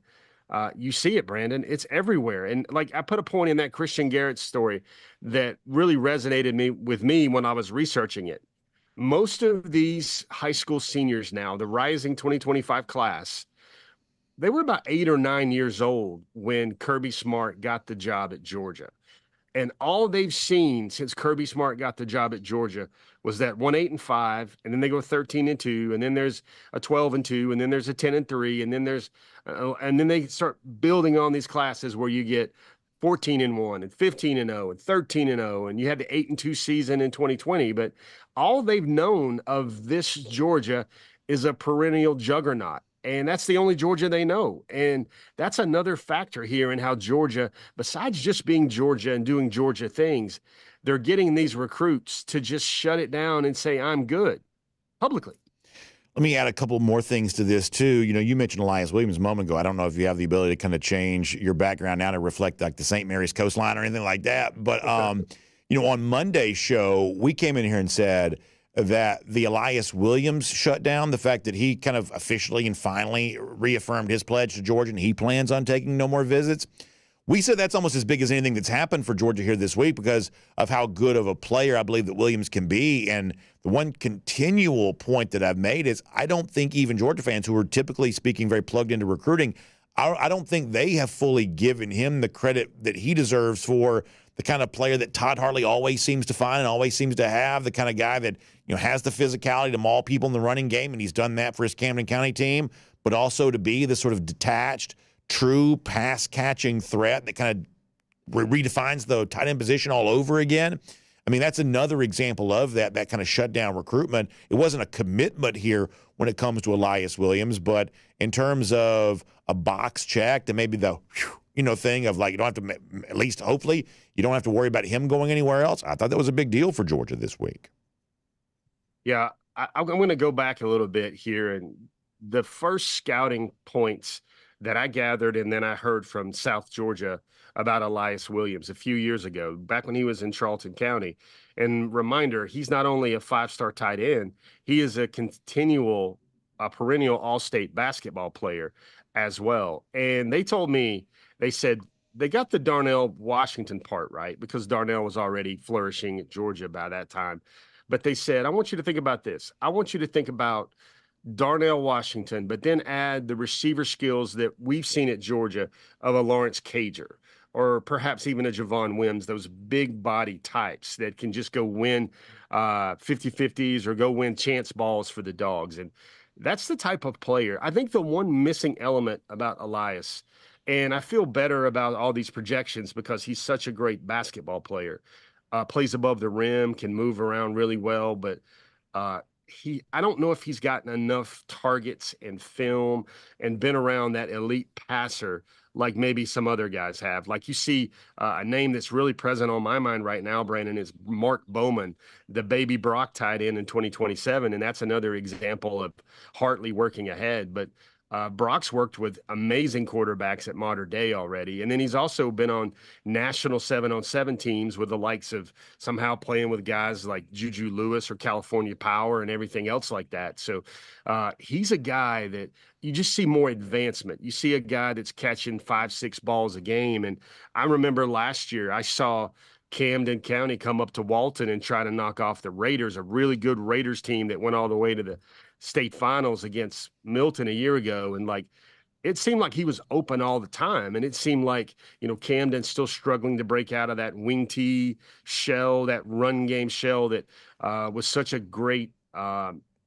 you see it, Brandon. It's everywhere. And like I put a point in that Christian Garrett story that really resonated with me when I was researching it. Most of these high school seniors now, the rising 2025 class, they were about 8 or 9 years old when Kirby Smart got the job at Georgia. And all they've seen since Kirby Smart got the job at Georgia was that 1-8-5, and then they go 13-2, and then there's a 12-2, and then there's a 10-3, and then they start building on these classes where you get 14-1 and 15-0 and 13-0, and you had the 8-2 season in 2020. But all they've known of this Georgia is a perennial juggernaut, and that's the only Georgia they know. And that's another factor here in how Georgia, besides just being Georgia and doing Georgia things, they're getting these recruits to just shut it down and say, I'm good, publicly. Let me add a couple more things to this too. You mentioned Elias Williams a moment ago. I don't know if you have the ability to kind of change your background now to reflect like the St. Mary's coastline or anything like that. But on Monday's show, we came in here and said that the Elias Williams shutdown, the fact that he kind of officially and finally reaffirmed his pledge to Georgia and he plans on taking no more visits. We said that's almost as big as anything that's happened for Georgia here this week because of how good of a player I believe that Williams can be. And the one continual point that I've made is I don't think even Georgia fans who are typically speaking very plugged into recruiting, I don't think they have fully given him the credit that he deserves for the kind of player that Todd Hartley always seems to find and always seems to have, the kind of guy that has the physicality to maul people in the running game, and he's done that for his Camden County team, but also to be the sort of detached, true pass-catching threat that kind of redefines the tight end position all over again. I mean, that's another example of that kind of shutdown recruitment. It wasn't a commitment here when it comes to Elias Williams, but in terms of a box checked and maybe the thing of like you don't have to, at least hopefully, you don't have to worry about him going anywhere else. I thought that was a big deal for Georgia this week. Yeah, I'm going to go back a little bit here. And the first scouting points that I gathered and then I heard from South Georgia about Elias Williams a few years ago, back when he was in Charlton County. And reminder, he's not only a 5-star tight end, he is a perennial all-state basketball player as well. And they told me, they said they got the Darnell Washington part right because Darnell was already flourishing at Georgia by that time. But they said, I want you to think about this. I want you to think about Darnell Washington, but then add the receiver skills that we've seen at Georgia of a Lawrence Cager or perhaps even a Javon Wims, those big body types that can just go win 50-50s or go win chance balls for the Dogs. And that's the type of player. I think the one missing element about Elias, and I feel better about all these projections because he's such a great basketball player, plays above the rim, can move around really well, but I don't know if he's gotten enough targets and film and been around that elite passer like maybe some other guys have. Like you see a name that's really present on my mind right now, Brandon, is Mark Bowman, the baby Brock tight end in 2027. And that's another example of Hartley working ahead. But Brock's worked with amazing quarterbacks at Mater Dei already. And then he's also been on national 7-on-7 teams with the likes of somehow playing with guys like Juju Lewis or California Power and everything else like that. So he's a guy that you just see more advancement. You see a guy that's catching 5-6 balls a game. And I remember last year I saw Camden County come up to Walton and try to knock off the Raiders, a really good Raiders team that went all the way to the state finals against Milton a year ago. And like, it seemed like he was open all the time. And it seemed like, Camden's still struggling to break out of that wing T shell, that run game shell that was such a great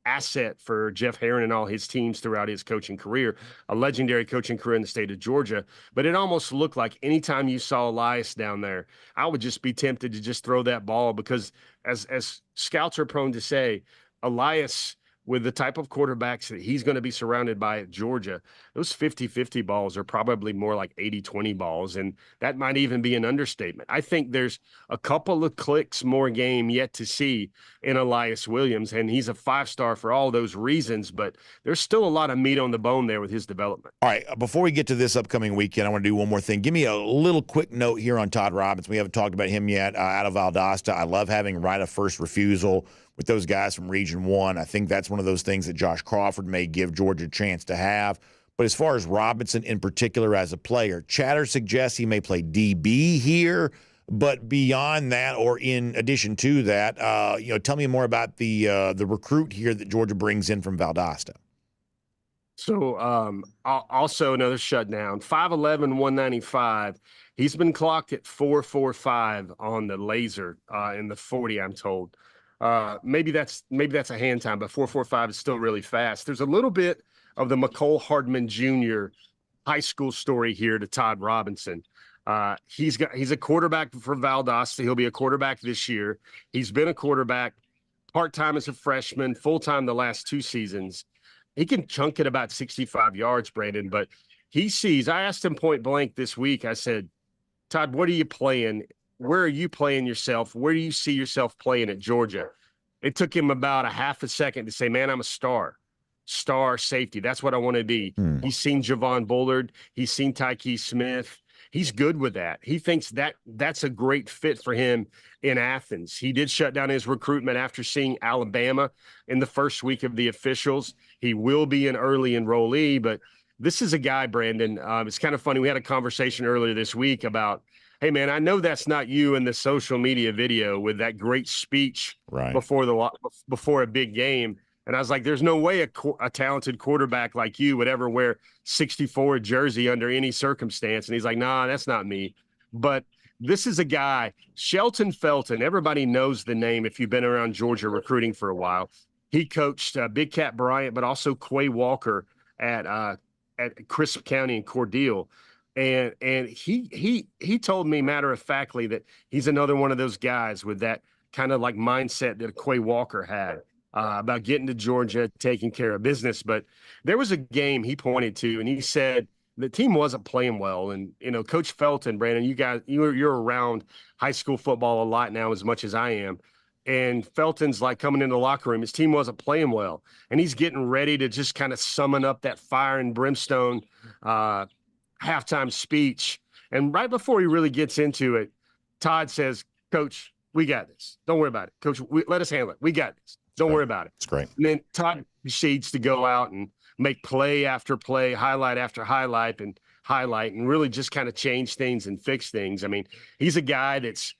asset for Jeff Herron and all his teams throughout his coaching career, a legendary coaching career in the state of Georgia. But it almost looked like anytime you saw Elias down there, I would just be tempted to just throw that ball because as scouts are prone to say, Elias, with the type of quarterbacks that he's going to be surrounded by at Georgia, those 50-50 balls are probably more like 80-20 balls, and that might even be an understatement. I think there's a couple of clicks more game yet to see in Elias Williams, and he's a 5-star for all those reasons, but there's still a lot of meat on the bone there with his development. All right, before we get to this upcoming weekend, I want to do one more thing. Give me a little quick note here on Todd Robinson. We haven't talked about him yet out of Valdosta. I love having right of first refusal with those guys from Region 1. I think that's one of those things that Josh Crawford may give Georgia a chance to have. But as far as Robinson in particular as a player, chatter suggests he may play DB here. But beyond that, or in addition to that, tell me more about the recruit here that Georgia brings in from Valdosta. So also another shutdown, 5'11", 195. He's been clocked at 4.45 on the laser in the 40, I'm told. Maybe that's a hand time, but 4.45 is still really fast. There's a little bit of the McCole Hardman Jr. high school story here to Todd Robinson. He's a quarterback for Valdosta. He'll be a quarterback this year. He's been a quarterback part-time as a freshman, full-time the last 2 seasons. He can chunk it about 65 yards, Brandon, but I asked him point blank this week. I said, Todd, what are you playing? Where are you playing yourself? Where do you see yourself playing at Georgia? It took him about a half a second to say, man, I'm a star. star safety. That's what I want to be. He's seen Javon Bullard. He's seen Tyke Smith. He's good with that. He thinks that's a great fit for him in Athens. He did shut down his recruitment after seeing Alabama in the first week of the officials. He will be an early enrollee, but this is a guy, Brandon. It's kind of funny. We had a conversation earlier this week about, hey, man, I know that's not you in the social media video with that great speech before a big game. And I was like, there's no way a talented quarterback like you would ever wear 64 jersey under any circumstance. And he's like, nah, that's not me. But this is a guy, Shelton Felton. Everybody knows the name if you've been around Georgia recruiting for a while. He coached Big Cat Bryant, but also Quay Walker at Crisp County in Cordele. And he told me matter-of-factly that he's another one of those guys with that kind of like mindset that Quay Walker had. About getting to Georgia, taking care of business. But there was a game he pointed to, and he said the team wasn't playing well. And, Coach Felton, Brandon, you're around high school football a lot now as much as I am. And Felton's like coming into the locker room. His team wasn't playing well. And he's getting ready to just kind of summon up that fire and brimstone halftime speech. And right before he really gets into it, Todd says, Coach, we got this. Don't worry about it. Coach, let us handle it. We got this. Don't worry about it. It's great. And then Todd proceeds to go out and make play after play, highlight after highlight, and really just kind of change things and fix things. I mean, he's a guy that's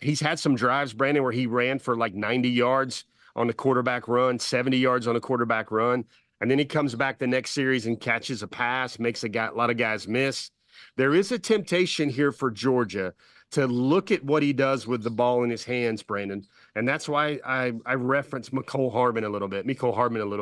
he's had some drives, Brandon, where he ran for like 90 yards on the quarterback run, 70 yards on a quarterback run. And then he comes back the next series and catches a pass, makes a lot of guys miss. There is a temptation here for Georgia to look at what he does with the ball in his hands, Brandon. And that's why I reference Mecole Hardman a little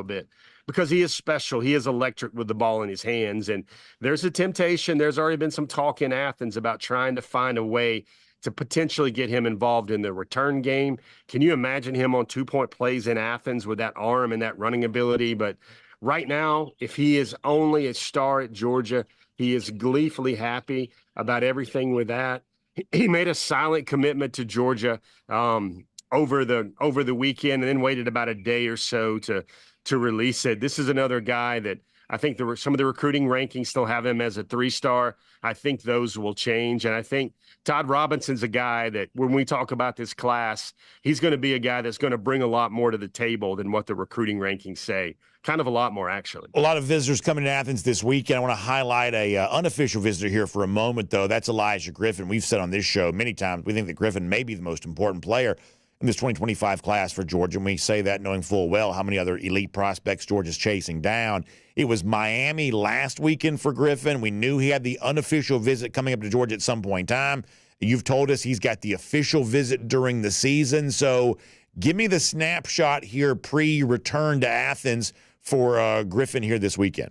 bit, because he is special. He is electric with the ball in his hands. And there's a temptation. There's already been some talk in Athens about trying to find a way to potentially get him involved in the return game. Can you imagine him on 2-point plays in Athens with that arm and that running ability? But right now, if he is only a star at Georgia, he is gleefully happy about everything with that. He made a silent commitment to Georgia over the weekend and then waited about a day or so to release it. This is another guy that I think some of the recruiting rankings still have him as a 3-star. I think those will change. And I think Todd Robinson's a guy that when we talk about this class, he's going to be a guy that's going to bring a lot more to the table than what the recruiting rankings say. Kind of a lot more, actually. A lot of visitors coming to Athens this weekend. I want to highlight a unofficial visitor here for a moment, though. That's Elijah Griffin. We've said on this show many times we think that Griffin may be the most important player in this 2025 class for Georgia. And we say that knowing full well how many other elite prospects Georgia's chasing down. It was Miami last weekend for Griffin. We knew he had the unofficial visit coming up to Georgia at some point in time. You've told us he's got the official visit during the season. So give me the snapshot here pre-return to Athens for Griffin here this weekend.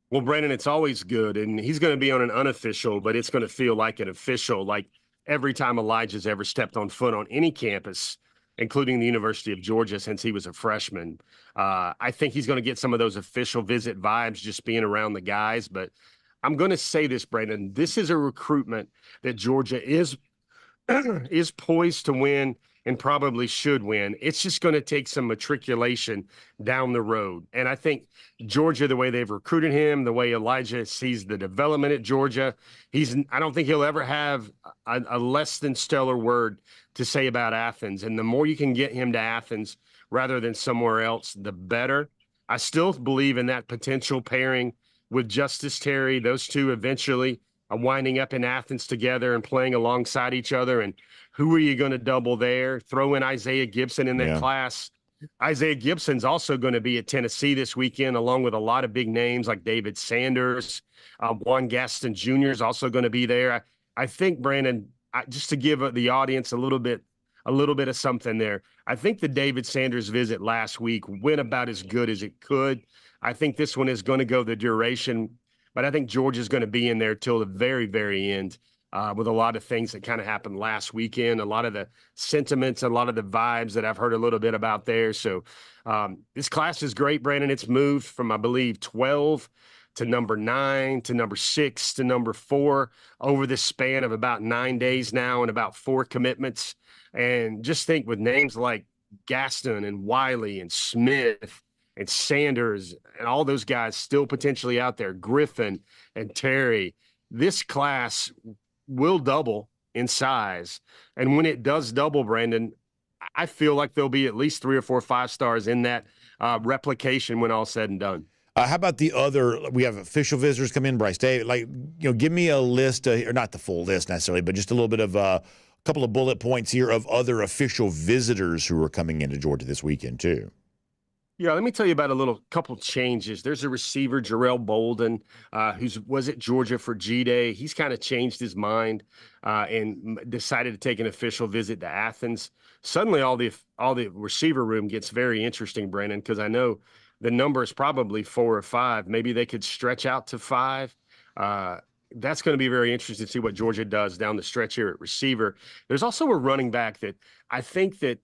Well, Brandon, it's always good. And he's going to be on an unofficial, but it's going to feel like an official, like every time Elijah's ever stepped on foot on any campus, including the University of Georgia since he was a freshman. I think he's going to get some of those official visit vibes just being around the guys. But I'm going to say this, Brandon, this is a recruitment that Georgia is poised to win and probably should win. It's just going to take some matriculation down the road. And I think Georgia, the way they've recruited him, the way Elijah sees the development at Georgia, I don't think he'll ever have a less than stellar word to say about Athens. And the more you can get him to Athens rather than somewhere else, the better. I still believe in that potential pairing with Justice Terry, those two eventually winding up in Athens together and playing alongside each other. And who are you going to double there? Throw in Isaiah Gibson in that class. Isaiah Gibson's also going to be at Tennessee this weekend, along with a lot of big names like David Sanders. Juan Gaston Jr. is also going to be there. I think, Brandon, just to give the audience a little bit of something there, I think the David Sanders visit last week went about as good as it could. I think this one is going to go the duration, but I think Georgia's going to be in there till the very, very end with a lot of things that kind of happened last weekend, a lot of the sentiments, a lot of the vibes that I've heard a little bit about there. So this class is great, Brandon. It's moved from, I believe, 12 to number 9 to number 6 to number 4 over this span of about 9 days now and about 4 commitments. And just think with names like Gaston and Wiley and Smith and Sanders and all those guys still potentially out there, Griffin and Terry. This class will double in size. And when it does double, Brandon, I feel like there'll be at least 3 or 4 5-stars in that replication when all's said and done. How about the other? We have official visitors come in, Bryce Davis. Give me a list, or not the full list necessarily, but just a little bit of a couple of bullet points here of other official visitors who are coming into Georgia this weekend too. Yeah, let me tell you about a couple changes. There's a receiver, Jarrell Bolden, who was at Georgia for G-Day. He's kind of changed his mind and decided to take an official visit to Athens. Suddenly, all the receiver room gets very interesting, Brandon, because I know the number is probably 4 or 5. Maybe they could stretch out to 5. That's going to be very interesting to see what Georgia does down the stretch here at receiver. There's also a running back that I think that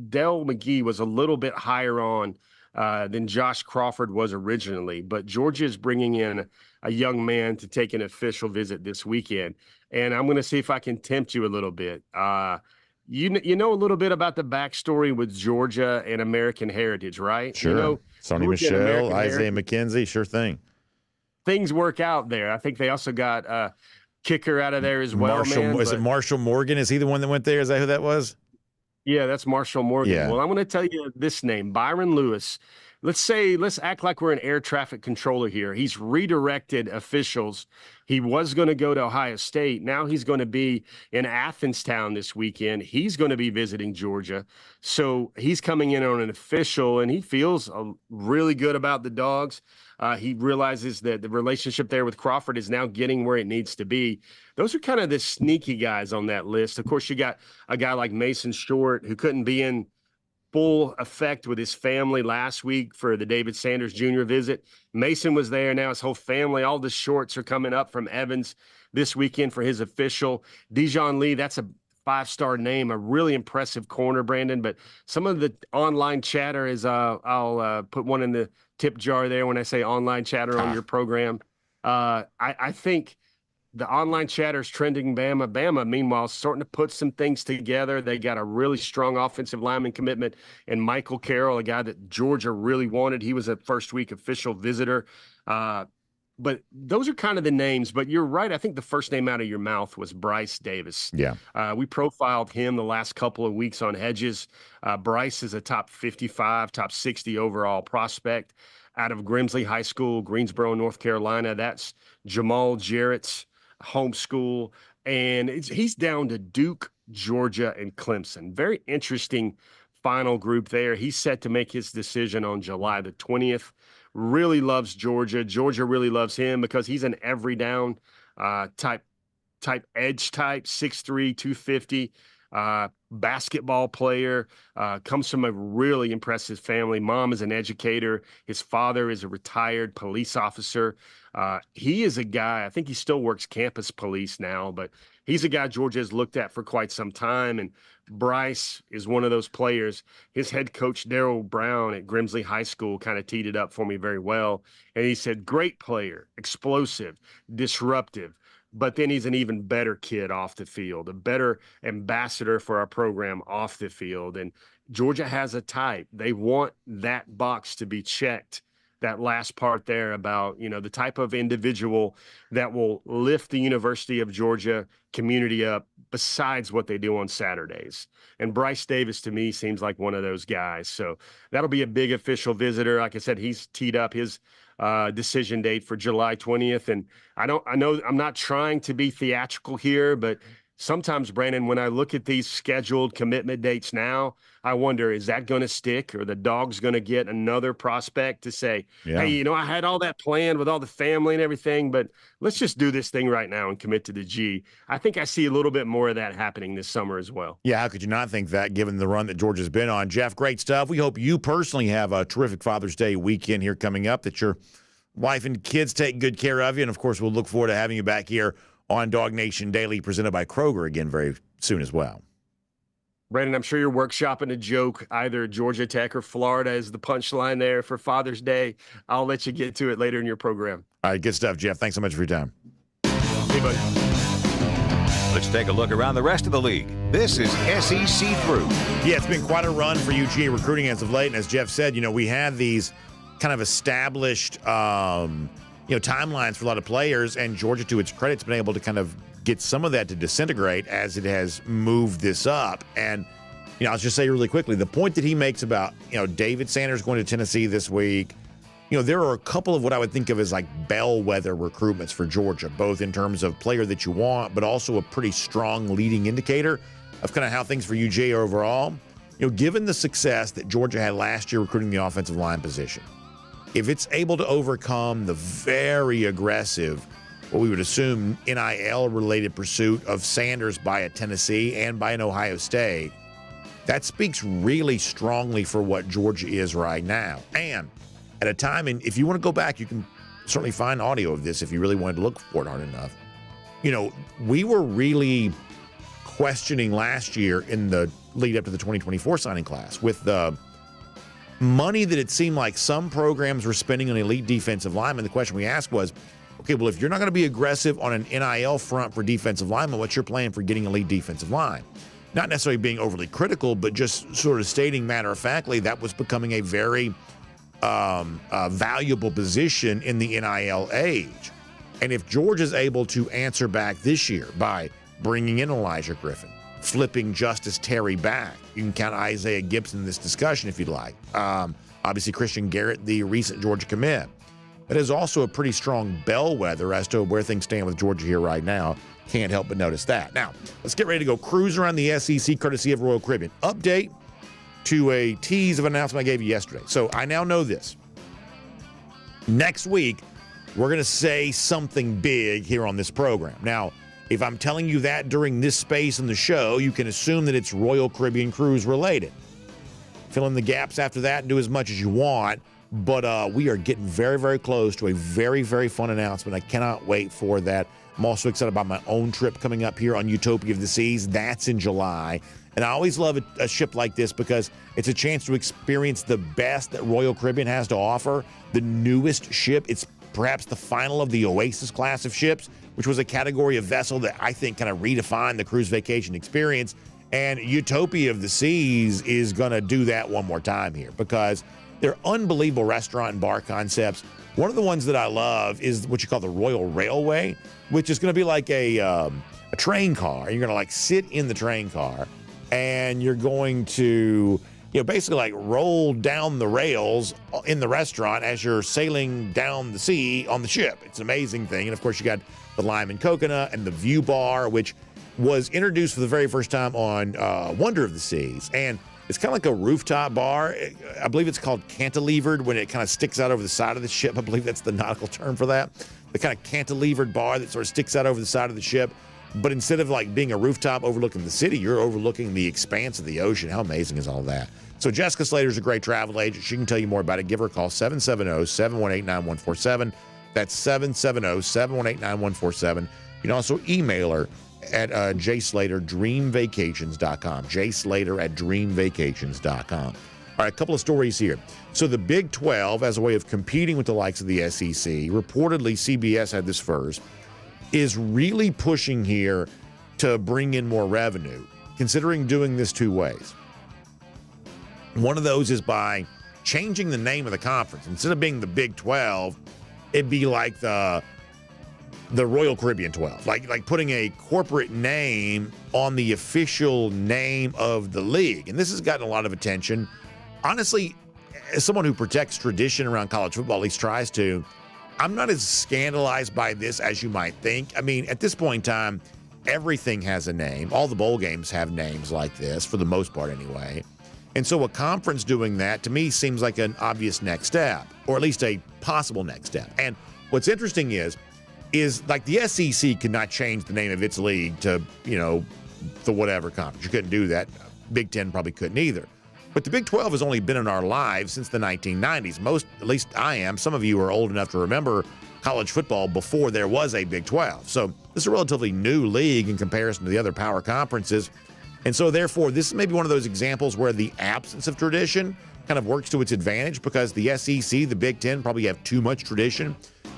Dell McGee was a little bit higher on than Josh Crawford was originally, but Georgia is bringing in a young man to take an official visit this weekend, and I'm going to see if I can tempt you a little bit. You know a little bit about the backstory with Georgia and American heritage, right? Sure. You know, Sonny Michel, Isaiah McKenzie, sure thing. Things work out there. I think they also got a kicker out of there as well. Is it Marshall Morgan? Is he the one that went there? Is that who that was? Yeah, that's Marshall Morgan. Yeah. Well, I'm going to tell you this name, Byron Lewis. Let's act like we're an air traffic controller here. He's redirected officials. He was going to go to Ohio State. Now he's going to be in Athens town this weekend. He's going to be visiting Georgia. So he's coming in on an official, and he feels really good about the Dogs. He realizes that the relationship there with Crawford is now getting where it needs to be. Those are kind of the sneaky guys on that list. Of course, you got a guy like Mason Short, who couldn't be in full effect with his family last week for the David Sanders Jr. visit. Mason was there. Now his whole family, all the Shorts are coming up from Evans this weekend for his official. Dijon Lee, that's a 5-star name, a really impressive corner, Brandon. But some of the online chatter is, I'll put one in the tip jar there when I say online chatter on your program. I think the online chatter is trending Bama. Bama, meanwhile, is starting to put some things together. They got a really strong offensive lineman commitment, and Michael Carroll, a guy that Georgia really wanted. He was a first-week official visitor. But those are kind of the names. But you're right. I think the first name out of your mouth was Bryce Davis. Yeah. We profiled him the last couple of weeks on Hedges. Bryce is a top 55, top 60 overall prospect out of Grimsley High School, Greensboro, North Carolina. That's Jamal Jarrett's home school. And he's down to Duke, Georgia, and Clemson. Very interesting final group there. He's set to make his decision on July the 20th. Really loves Georgia. Georgia really loves him because he's an every down type edge type, 6'3", 250, basketball player, comes from a really impressive family. Mom is an educator. His father is a retired police officer. He is a guy, I think he still works campus police now, but he's a guy Georgia has looked at for quite some time. And Bryce is one of those players. His head coach, Darryl Brown at Grimsley High School, kind of teed it up for me very well. And he said, great player, explosive, disruptive. But then he's an even better kid off the field, a better ambassador for our program off the field. And Georgia has a type. They want that box to be checked. That last part there about, the type of individual that will lift the University of Georgia community up besides what they do on Saturdays. And Bryce Davis, to me, seems like one of those guys. So that'll be a big official visitor. Like I said, he's teed up his decision date for July 20th. And I know I'm not trying to be theatrical here, but sometimes, Brandon, when I look at these scheduled commitment dates now, I wonder, is that going to stick? Or the Dogs going to get another prospect to say, hey, I had all that planned with all the family and everything, but let's just do this thing right now and commit to the G. I think I see a little bit more of that happening this summer as well. Yeah, how could you not think that, given the run that Georgia's been on? Jeff, great stuff. We hope you personally have a terrific Father's Day weekend here coming up, that your wife and kids take good care of you. And, of course, we'll look forward to having you back here on DawgNation Daily, presented by Kroger again very soon as well. Brandon, I'm sure you're workshopping a joke, either Georgia Tech or Florida is the punchline there for Father's Day. I'll let you get to it later in your program. All right, good stuff, Jeff. Thanks so much for your time. Hey, buddy. Let's take a look around the rest of the league. This is SEC Through. Yeah, it's been quite a run for UGA recruiting as of late. And as Jeff said, we had these kind of established, timelines for a lot of players. And Georgia, to its credit, has been able to kind of get some of that to disintegrate as it has moved this up. And, I'll just say really quickly, the point that he makes about, David Sanders going to Tennessee this week, there are a couple of what I would think of as like bellwether recruitments for Georgia, both in terms of player that you want, but also a pretty strong leading indicator of kind of how things for UGA are overall. Given the success that Georgia had last year recruiting the offensive line position, if it's able to overcome the very aggressive, what we would assume NIL-related pursuit of Sanders by a Tennessee and by an Ohio State, that speaks really strongly for what Georgia is right now. And at a time, and if you want to go back, you can certainly find audio of this if you really wanted to look for it hard enough. We were really questioning last year in the lead up to the 2024 signing class with the money that it seemed like some programs were spending on elite defensive linemen. The question we asked was, okay, well, if you're not going to be aggressive on an NIL front for defensive linemen, what's your plan for getting elite defensive line? Not necessarily being overly critical, but just sort of stating matter-of-factly that was becoming a very valuable position in the NIL age. And if Georgia's able to answer back this year by bringing in Elijah Griffin, flipping Justice Terry back, you can count Isaiah Gibson in this discussion if you'd like. Obviously, Christian Garrett, the recent Georgia commit. That is also a pretty strong bellwether as to where things stand with Georgia here right now. Can't help but notice that. Now, let's get ready to go cruise around the SEC courtesy of Royal Caribbean. Update to a tease of an announcement I gave you yesterday. So I now know this. Next week, we're going to say something big here on this program. Now, if I'm telling you that during this space in the show, you can assume that it's Royal Caribbean Cruise related. Fill in the gaps after that and do as much as you want. But we are getting very, very close to a very, very fun announcement. I cannot wait for that. I'm also excited about my own trip coming up here on Utopia of the Seas. That's in July. And I always love a ship like this because it's a chance to experience the best that Royal Caribbean has to offer. The newest ship, it's perhaps the final of the Oasis class of ships, which was a category of vessel that I think kind of redefined the cruise vacation experience. And Utopia of the Seas is going to do that one more time here because they're unbelievable restaurant and bar concepts. One of the ones that I love is what you call the Royal Railway, which is going to be like a train car. You're going to like sit in the train car and you're going to, basically like roll down the rails in the restaurant as you're sailing down the sea on the ship. It's an amazing thing. And of course you got the lime and coconut and the view bar, which was introduced for the very first time on Wonder of the Seas. And it's kind of like a rooftop bar. I believe it's called cantilevered when it kind of sticks out over the side of the ship. I believe that's the nautical term for that. The kind of cantilevered bar that sort of sticks out over the side of the ship. But instead of like being a rooftop overlooking the city, you're overlooking the expanse of the ocean. How amazing is all that? So Jessica Slater's a great travel agent. She can tell you more about it. Give her a call, 770-718-9147. That's 770-718-9147. You can also email her at jslater@dreamvacations.com. jslater@dreamvacations.com. All right, a couple of stories here. So the Big 12, as a way of competing with the likes of the SEC, reportedly CBS had this first, is really pushing here to bring in more revenue, considering doing this two ways. One of those is by changing the name of the conference. Instead of being the Big 12, it'd be like the Royal Caribbean 12, like putting a corporate name on the official name of the league. And this has gotten a lot of attention. Honestly, as someone who protects tradition around college football, at least tries to, I'm not as scandalized by this as you might think. I mean, at this point in time, everything has a name. All the bowl games have names like this, for the most part anyway. And so a conference doing that, to me, seems like an obvious next step, or at least a possible next step. And what's interesting is like the SEC could not change the name of its league to, the whatever conference. You couldn't do that. Big Ten probably couldn't either. But the Big 12 has only been in our lives since the 1990s. Most, at least I am, some of you are old enough to remember college football before there was a Big 12. So this is a relatively new league in comparison to the other power conferences. And so therefore, this is maybe one of those examples where the absence of tradition kind of works to its advantage because the SEC, the Big Ten, probably have too much tradition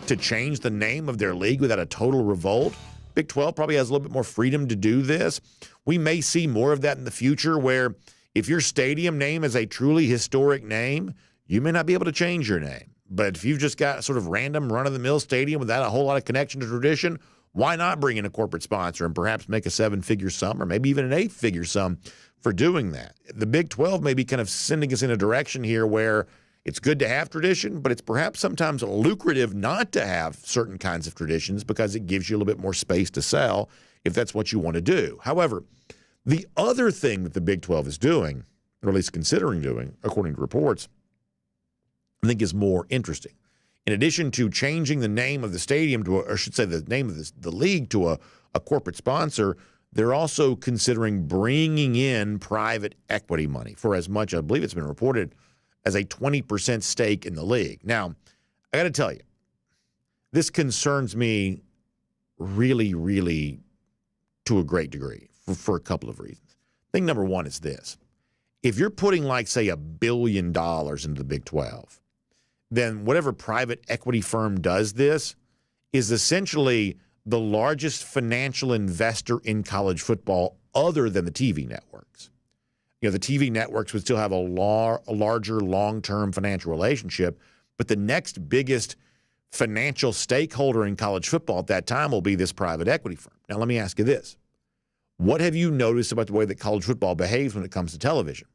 to change the name of their league without a total revolt. Big 12 probably has a little bit more freedom to do this. We may see more of that in the future where if your stadium name is a truly historic name, you may not be able to change your name. But if you've just got sort of random run-of-the-mill stadium without a whole lot of connection to tradition, why not bring in a corporate sponsor and perhaps make a 7-figure sum or maybe even an 8-figure sum for doing that? The Big 12 may be kind of sending us in a direction here where it's good to have tradition, but it's perhaps sometimes lucrative not to have certain kinds of traditions because it gives you a little bit more space to sell if that's what you want to do. However, the other thing that the Big 12 is doing, or at least considering doing, according to reports, I think is more interesting. In addition to changing the name of the stadium to, or I should say the name of the league to a corporate sponsor, they're also considering bringing in private equity money for as much, I believe it's been reported, as a 20% stake in the league. Now, I got to tell you, this concerns me really, really to a great degree for a couple of reasons. Thing number one is this. If you're putting like, say, $1 billion into the Big 12, then whatever private equity firm does this is essentially the largest financial investor in college football other than the TV networks. The TV networks would still have a larger long-term financial relationship, but the next biggest financial stakeholder in college football at that time will be this private equity firm. Now, let me ask you this. What have you noticed about the way that college football behaves when it comes to television?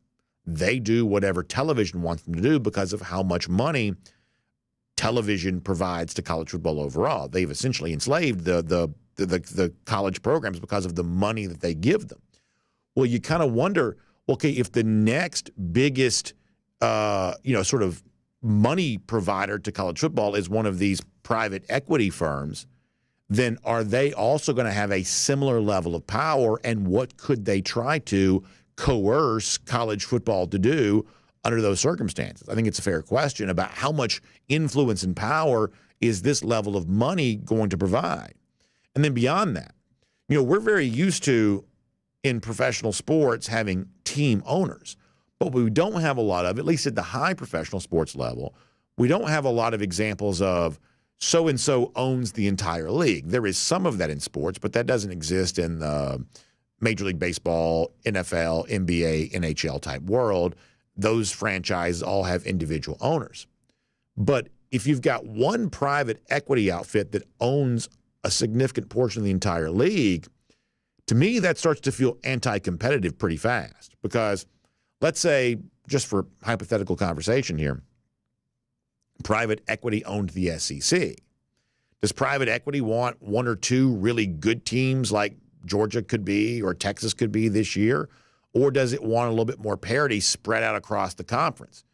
They do whatever television wants them to do because of how much money television provides to college football overall. They've essentially enslaved the college programs because of the money that they give them. Well, you kind of wonder, okay, if the next biggest, sort of money provider to college football is one of these private equity firms, then are they also going to have a similar level of power? And what could they try to coerce college football to do under those circumstances? I think it's a fair question about how much influence and power is this level of money going to provide? And then beyond that, we're very used to in professional sports having team owners, but we don't have a lot of, at least at the high professional sports level, we don't have a lot of examples of so-and-so owns the entire league. There is some of that in sports, but that doesn't exist in the Major League Baseball, NFL, NBA, NHL type world. Those franchises all have individual owners. But if you've got one private equity outfit that owns a significant portion of the entire league, to me, that starts to feel anti-competitive pretty fast. Because let's say, just for hypothetical conversation here, private equity owned the SEC. Does private equity want one or two really good teams like Georgia could be or Texas could be this year? Or does it want a little bit more parity spread out across the conference?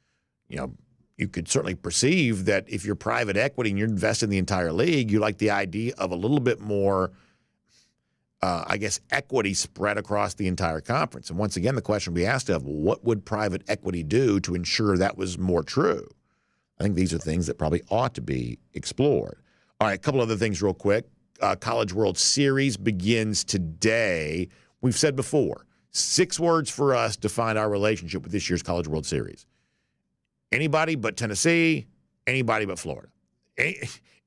You could certainly perceive that if you're private equity and you're invested in the entire league, you like the idea of a little bit more, equity spread across the entire conference. And once again, the question we asked of, what would private equity do to ensure that was more true? I think these are things that probably ought to be explored. All right, a couple other things real quick. College World Series begins today. We've said before, 6 words for us to define our relationship with this year's College World Series. Anybody but Tennessee, anybody but Florida.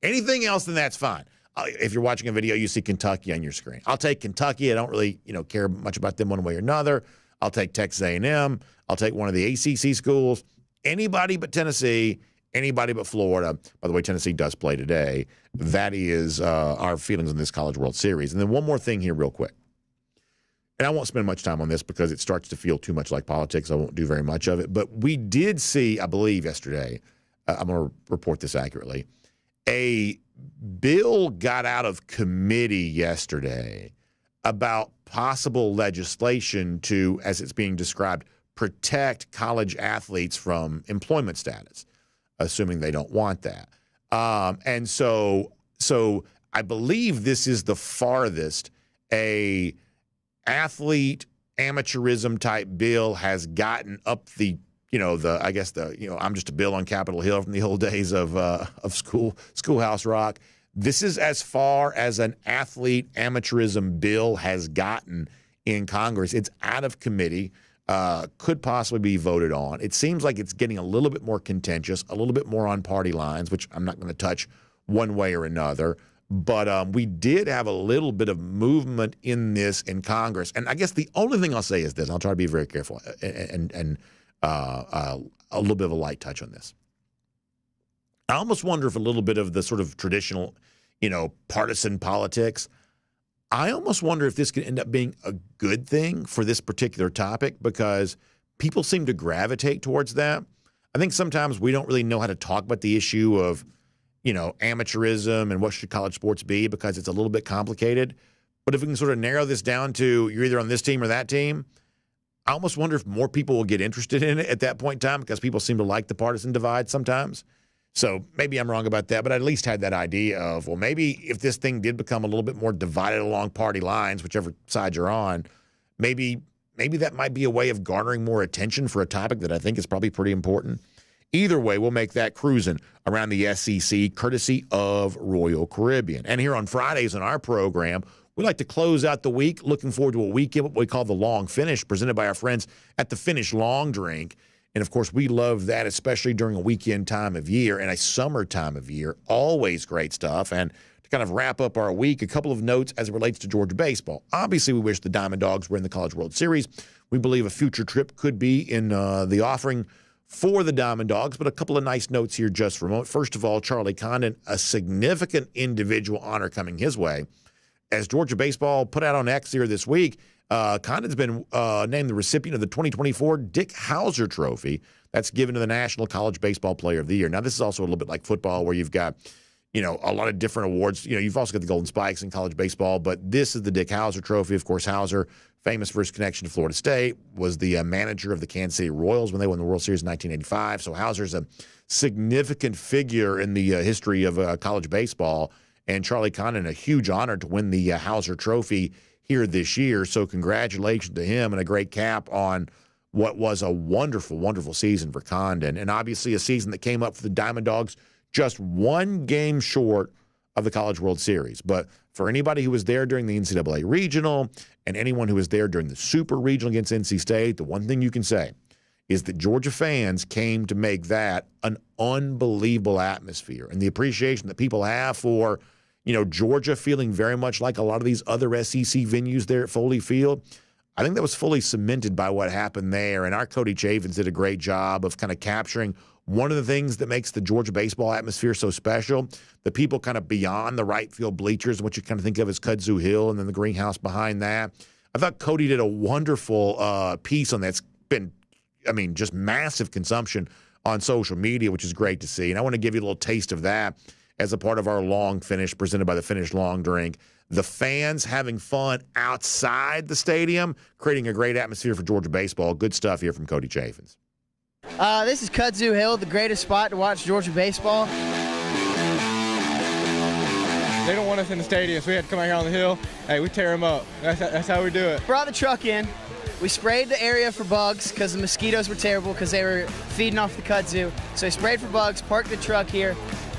Anything else than that's fine. If you're watching a video, you see Kentucky on your screen. I'll take Kentucky. I don't really, care much about them one way or another. I'll take Texas A&M. I'll take one of the ACC schools. Anybody but Tennessee, anybody but Florida. By the way, Tennessee does play today. That is our feelings on this College World Series. And then one more thing here real quick. And I won't spend much time on this because it starts to feel too much like politics. I won't do very much of it. But we did see, I believe yesterday, I'm going to report this accurately, a bill got out of committee yesterday about possible legislation to, as it's being described, protect college athletes from employment status, assuming they don't want that. And so I believe this is the farthest a athlete amateurism type bill has gotten up the I'm just a bill on Capitol Hill from the old days of Schoolhouse Rock. This is as far as an athlete amateurism bill has gotten in Congress. It's out of committee, could possibly be voted on. It seems like it's getting a little bit more contentious, a little bit more on party lines, which I'm not going to touch one way or another. But we did have a little bit of movement in this in Congress. And I guess the only thing I'll say is this. I'll try to be very careful and a little bit of a light touch on this. I almost wonder if a little bit of the sort of traditional, partisan politics, I almost wonder if this could end up being a good thing for this particular topic, because people seem to gravitate towards that. I think sometimes we don't really know how to talk about the issue of, amateurism and what should college sports be, because it's a little bit complicated. But if we can sort of narrow this down to you're either on this team or that team, I almost wonder if more people will get interested in it at that point in time, because people seem to like the partisan divide sometimes. So maybe I'm wrong about that, but I at least had that idea of, well, maybe if this thing did become a little bit more divided along party lines, whichever side you're on, maybe that might be a way of garnering more attention for a topic that I think is probably pretty important. Either way, we'll make that cruising around the SEC courtesy of Royal Caribbean. And here on Fridays in our program, we like to close out the week looking forward to a weekend, what we call the Long Finnish, presented by our friends at the Finnish Long Drink. And, of course, we love that, especially during a weekend time of year and a summer time of year. Always great stuff. And to kind of wrap up our week, a couple of notes as it relates to Georgia baseball. Obviously, we wish the Diamond Dogs were in the College World Series. We believe a future trip could be in the offering for the Diamond Dogs, but a couple of nice notes here just for a moment. First of all, Charlie Condon, a significant individual honor coming his way. As Georgia baseball put out on X here this week, Condon's been named the recipient of the 2024 Dick Hauser Trophy. That's given to the National College Baseball Player of the Year. Now, this is also a little bit like football, where you've got, a lot of different awards. You've also got the Golden Spikes in college baseball, but this is the Dick Hauser Trophy. Of course, Hauser, famous for his connection to Florida State, was the manager of the Kansas City Royals when they won the World Series in 1985. So Hauser's a significant figure in the history of college baseball. And Charlie Condon, a huge honor to win the Hauser Trophy here this year. So congratulations to him, and a great cap on what was a wonderful, wonderful season for Condon. And obviously a season that came up for the Diamond Dogs just one game short of the College World Series. But for anybody who was there during the NCAA Regional and anyone who was there during the Super Regional against NC State, the one thing you can say is that Georgia fans came to make that an unbelievable atmosphere. And the appreciation that people have for, Georgia feeling very much like a lot of these other SEC venues there at Foley Field, I think that was fully cemented by what happened there. And our Cody Chafins did a great job of kind of capturing one of the things that makes the Georgia baseball atmosphere so special, the people kind of beyond the right field bleachers, what you kind of think of as Kudzu Hill and then the greenhouse behind that. I thought Cody did a wonderful piece on that. It's been, just massive consumption on social media, which is great to see. And I want to give you a little taste of that as a part of our Long Finish presented by the Finnish Long Drink. The fans having fun outside the stadium, creating a great atmosphere for Georgia baseball. Good stuff here from Cody Chafins. This is Kudzu Hill, the greatest spot to watch Georgia baseball. They don't want us in the stadium, so we had to come out here on the hill. Hey, we tear them up. That's how we do it. Brought the truck in. We sprayed the area for bugs because the mosquitoes were terrible because they were feeding off the kudzu. So we sprayed for bugs, parked the truck here,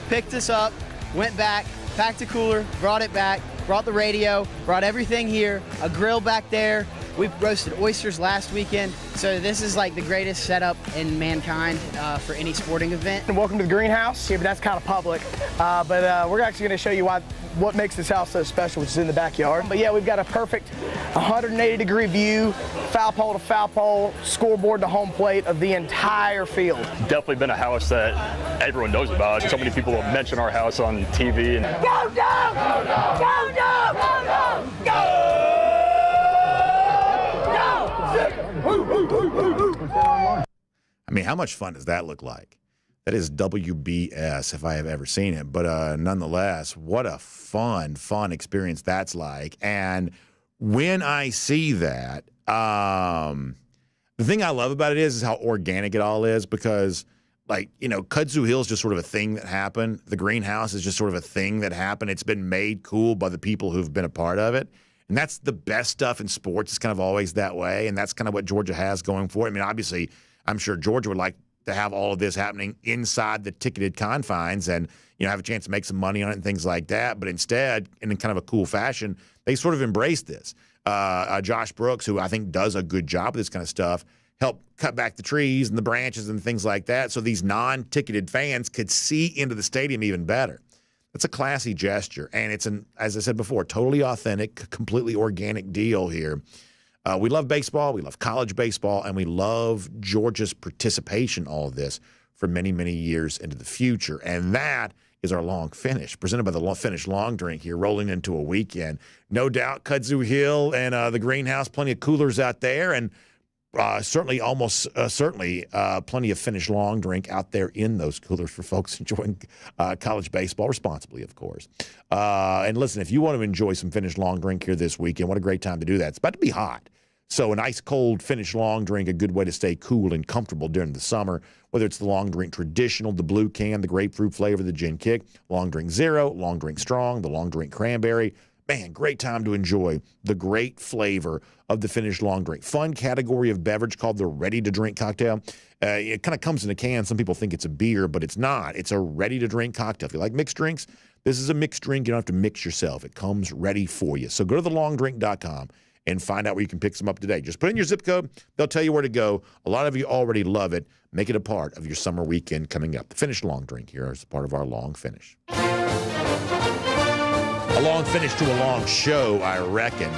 picked us up, went back, packed a cooler, brought it back, brought the radio, brought everything here, a grill back there. We roasted oysters last weekend, so this is like the greatest setup in mankind for any sporting event. And welcome to the greenhouse. Yeah, but that's kind of public. But we're actually going to show you what makes this house so special, which is in the backyard. But yeah, we've got a perfect 180-degree view, foul pole to foul pole, scoreboard to home plate of the entire field. Definitely been a house that everyone knows about. So many people have mentioned our house on TV. And Go, Dog! Go, Dog! Go, Dog! Go, Dog! Go! How much fun does that look like? That is WBS if I have ever seen it. But nonetheless, what a fun experience that's like. And when I see that, the thing I love about it is how organic it all is, because, Kudzu Hill is just sort of a thing that happened. The greenhouse is just sort of a thing that happened. It's been made cool by the people who've been a part of it. And that's the best stuff in sports. It's kind of always that way. And that's kind of what Georgia has going for it. Obviously, I'm sure Georgia would like to have all of this happening inside the ticketed confines and, have a chance to make some money on it and things like that. But instead, in kind of a cool fashion, they sort of embrace this. Josh Brooks, who I think does a good job of this kind of stuff, helped cut back the trees and the branches and things like that so these non-ticketed fans could see into the stadium even better. That's a classy gesture, and it's as I said before, totally authentic, completely organic deal here. We love baseball, we love college baseball, and we love Georgia's participation in all of this for many, many years into the future. And that is our Long Finish, presented by the Long Finnish Long Drink here, rolling into a weekend. No doubt, Kudzu Hill and the greenhouse, plenty of coolers out there, and certainly plenty of Finnish Long Drink out there in those coolers for folks enjoying college baseball responsibly, of course. And listen, if you want to enjoy some Finnish Long Drink here this weekend, what a great time to do that. It's about to be hot. So an ice cold Finnish Long Drink, a good way to stay cool and comfortable during the summer, whether it's the Long Drink Traditional, the blue can, the grapefruit flavor, the gin kick, Long Drink Zero, Long Drink Strong, the Long Drink Cranberry. Man, great time to enjoy the great flavor of the Finnish Long Drink. Fun category of beverage called the ready-to-drink cocktail. It kind of comes in a can. Some people think it's a beer, but it's not. It's a ready-to-drink cocktail. If you like mixed drinks, this is a mixed drink. You don't have to mix yourself. It comes ready for you. So go to thelongdrink.com and find out where you can pick some up today. Just put in your zip code. They'll tell you where to go. A lot of you already love it. Make it a part of your summer weekend coming up. The Finnish Long Drink here is part of our Long Finish. A long finish to a long show, I reckon.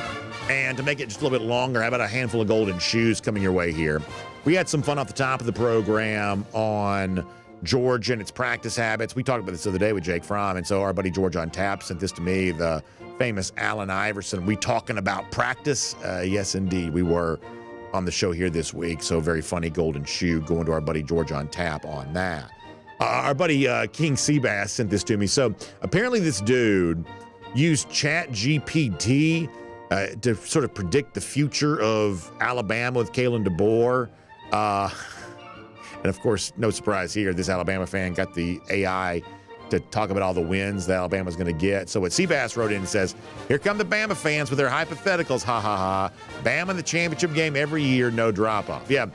And to make it just a little bit longer, how about a handful of golden shoes coming your way here? We had some fun off the top of the program on Georgia and its practice habits. We talked about this the other day with Jake Fromm, and so our buddy George on Tap sent this to me, the famous Allen Iverson. We talking about practice? Yes, indeed. We were on the show here this week, so very funny golden shoe going to our buddy George on Tap on that. Our buddy King Seabass sent this to me. So apparently this dude used ChatGPT to sort of predict the future of Alabama with Kalen DeBoer. And of course, no surprise here, this Alabama fan got the AI to talk about all the wins that Alabama's going to get. So what Seabass wrote in and says, here come the Bama fans with their hypotheticals, ha ha ha. Bama in the championship game every year, no drop off. Yeah,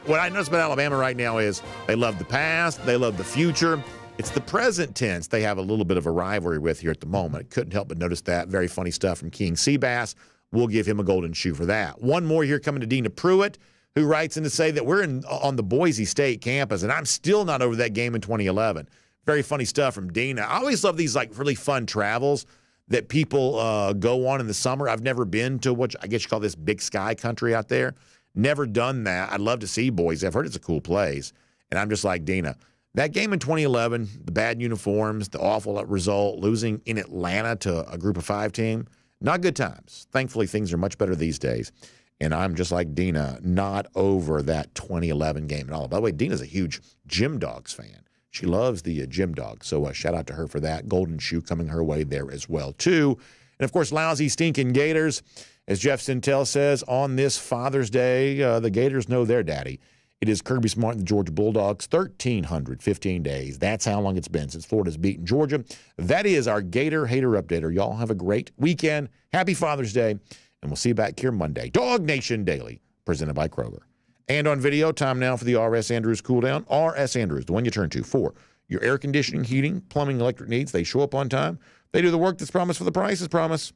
what I notice about Alabama right now is they love the past, they love the future. It's the present tense they have a little bit of a rivalry with here at the moment. I couldn't help but notice that. Very funny stuff from King Seabass. We'll give him a golden shoe for that. One more here coming to Dina Pruitt, who writes in to say that we're on the Boise State campus, and I'm still not over that game in 2011. Very funny stuff from Dina. I always love these like really fun travels that people go on in the summer. I've never been to what I guess you call this big sky country out there. Never done that. I'd love to see Boise. I've heard it's a cool place. And I'm just like Dina. That game in 2011, the bad uniforms, the awful result, losing in Atlanta to a group of 5 team, not good times. Thankfully, things are much better these days. And I'm just like Dina, not over that 2011 game at all. By the way, Dina's a huge Gym Dogs fan. She loves the Gym Dogs. So shout out to her for that. Golden shoe coming her way there as well, too. And, of course, lousy, stinking Gators. As Jeff Sentell says, on this Father's Day, the Gators know their daddy. It is Kirby Smart and the Georgia Bulldogs, 1,315 days. That's how long it's been since Florida's beaten Georgia. That is our Gator Hater Updater. Y'all have a great weekend. Happy Father's Day. And we'll see you back here Monday. DawgNation Daily, presented by Kroger. And on video, time now for the R.S. Andrews Cool Down. R.S. Andrews, the one you turn to for your air conditioning, heating, plumbing, electric needs. They show up on time. They do the work that's promised for the price is promised.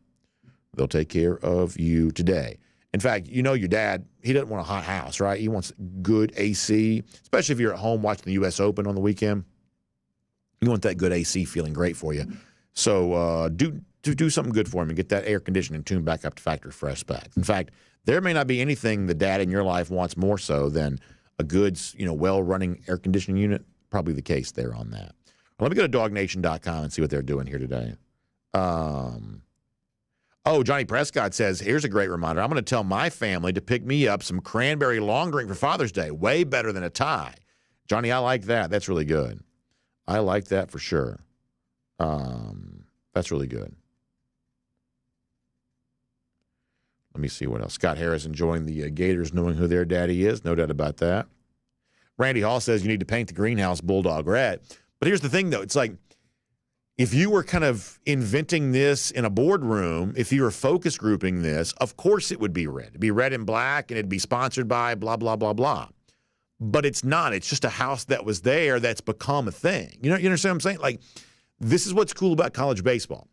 They'll take care of you today. In fact, you know your dad, he doesn't want a hot house, right? He wants good AC, especially if you're at home watching the U.S. Open on the weekend. You want that good AC feeling great for you. So do something good for him and get that air conditioning tuned back up to factory fresh specs. In fact, there may not be anything the dad in your life wants more so than a good, well-running air conditioning unit. Probably the case there on that. Well, let me go to DawgNation.com and see what they're doing here today. Johnny Prescott says, here's a great reminder. I'm going to tell my family to pick me up some cranberry long drink for Father's Day. Way better than a tie. Johnny, I like that. That's really good. I like that for sure. That's really good. Let me see what else. Scott Harris enjoying the Gators knowing who their daddy is. No doubt about that. Randy Hall says you need to paint the greenhouse bulldog red. But here's the thing, though. It's like, if you were kind of inventing this in a boardroom, if you were focus grouping this, of course it would be red. It'd be red and black, and it'd be sponsored by blah, blah, blah, blah. But it's not. It's just a house that was there that's become a thing. You understand what I'm saying? Like, this is what's cool about college baseball.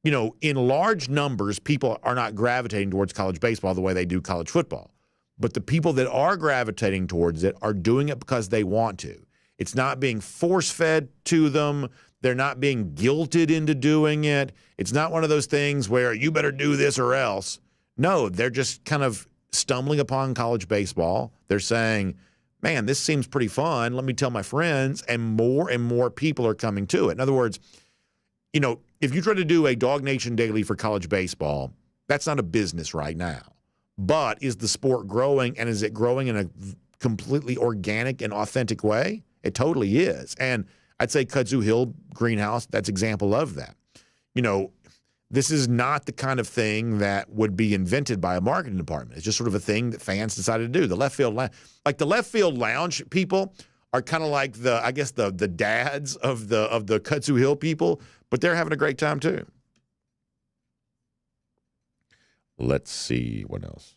In large numbers, people are not gravitating towards college baseball the way they do college football. But the people that are gravitating towards it are doing it because they want to. It's not being force-fed to them. They're not being guilted into doing it. It's not one of those things where you better do this or else. No, they're just kind of stumbling upon college baseball. They're saying, man, this seems pretty fun. Let me tell my friends, and more people are coming to it. In other words, you know, if you try to do a DawgNation Daily for college baseball, that's not a business right now. But is the sport growing, and is it growing in a completely organic and authentic way? It totally is. And I'd say Kudzu Hill Greenhouse, that's example of that. You know, this is not the kind of thing that would be invented by a marketing department. It's just sort of a thing that fans decided to do. The left field lounge people are kind of like the dads of the Kudzu Hill people, but they're having a great time too. Let's see what else.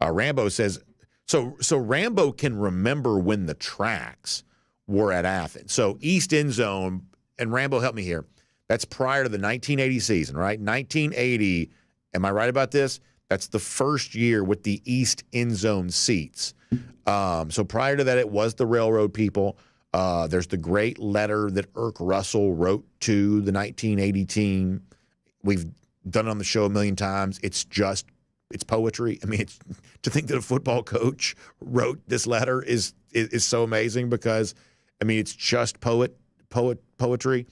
Rambo says, so Rambo can remember when the tracks were at Athens. So East End Zone, and Rambo, help me here. That's prior to the 1980 season, right? 1980, am I right about this? That's the first year with the East End Zone seats. So prior to that, it was the railroad people. There's the great letter that Irk Russell wrote to the 1980 team. We've done it on the show a million times. It's poetry. I mean, to think that a football coach wrote this letter is so amazing because, I mean, it's just poetry.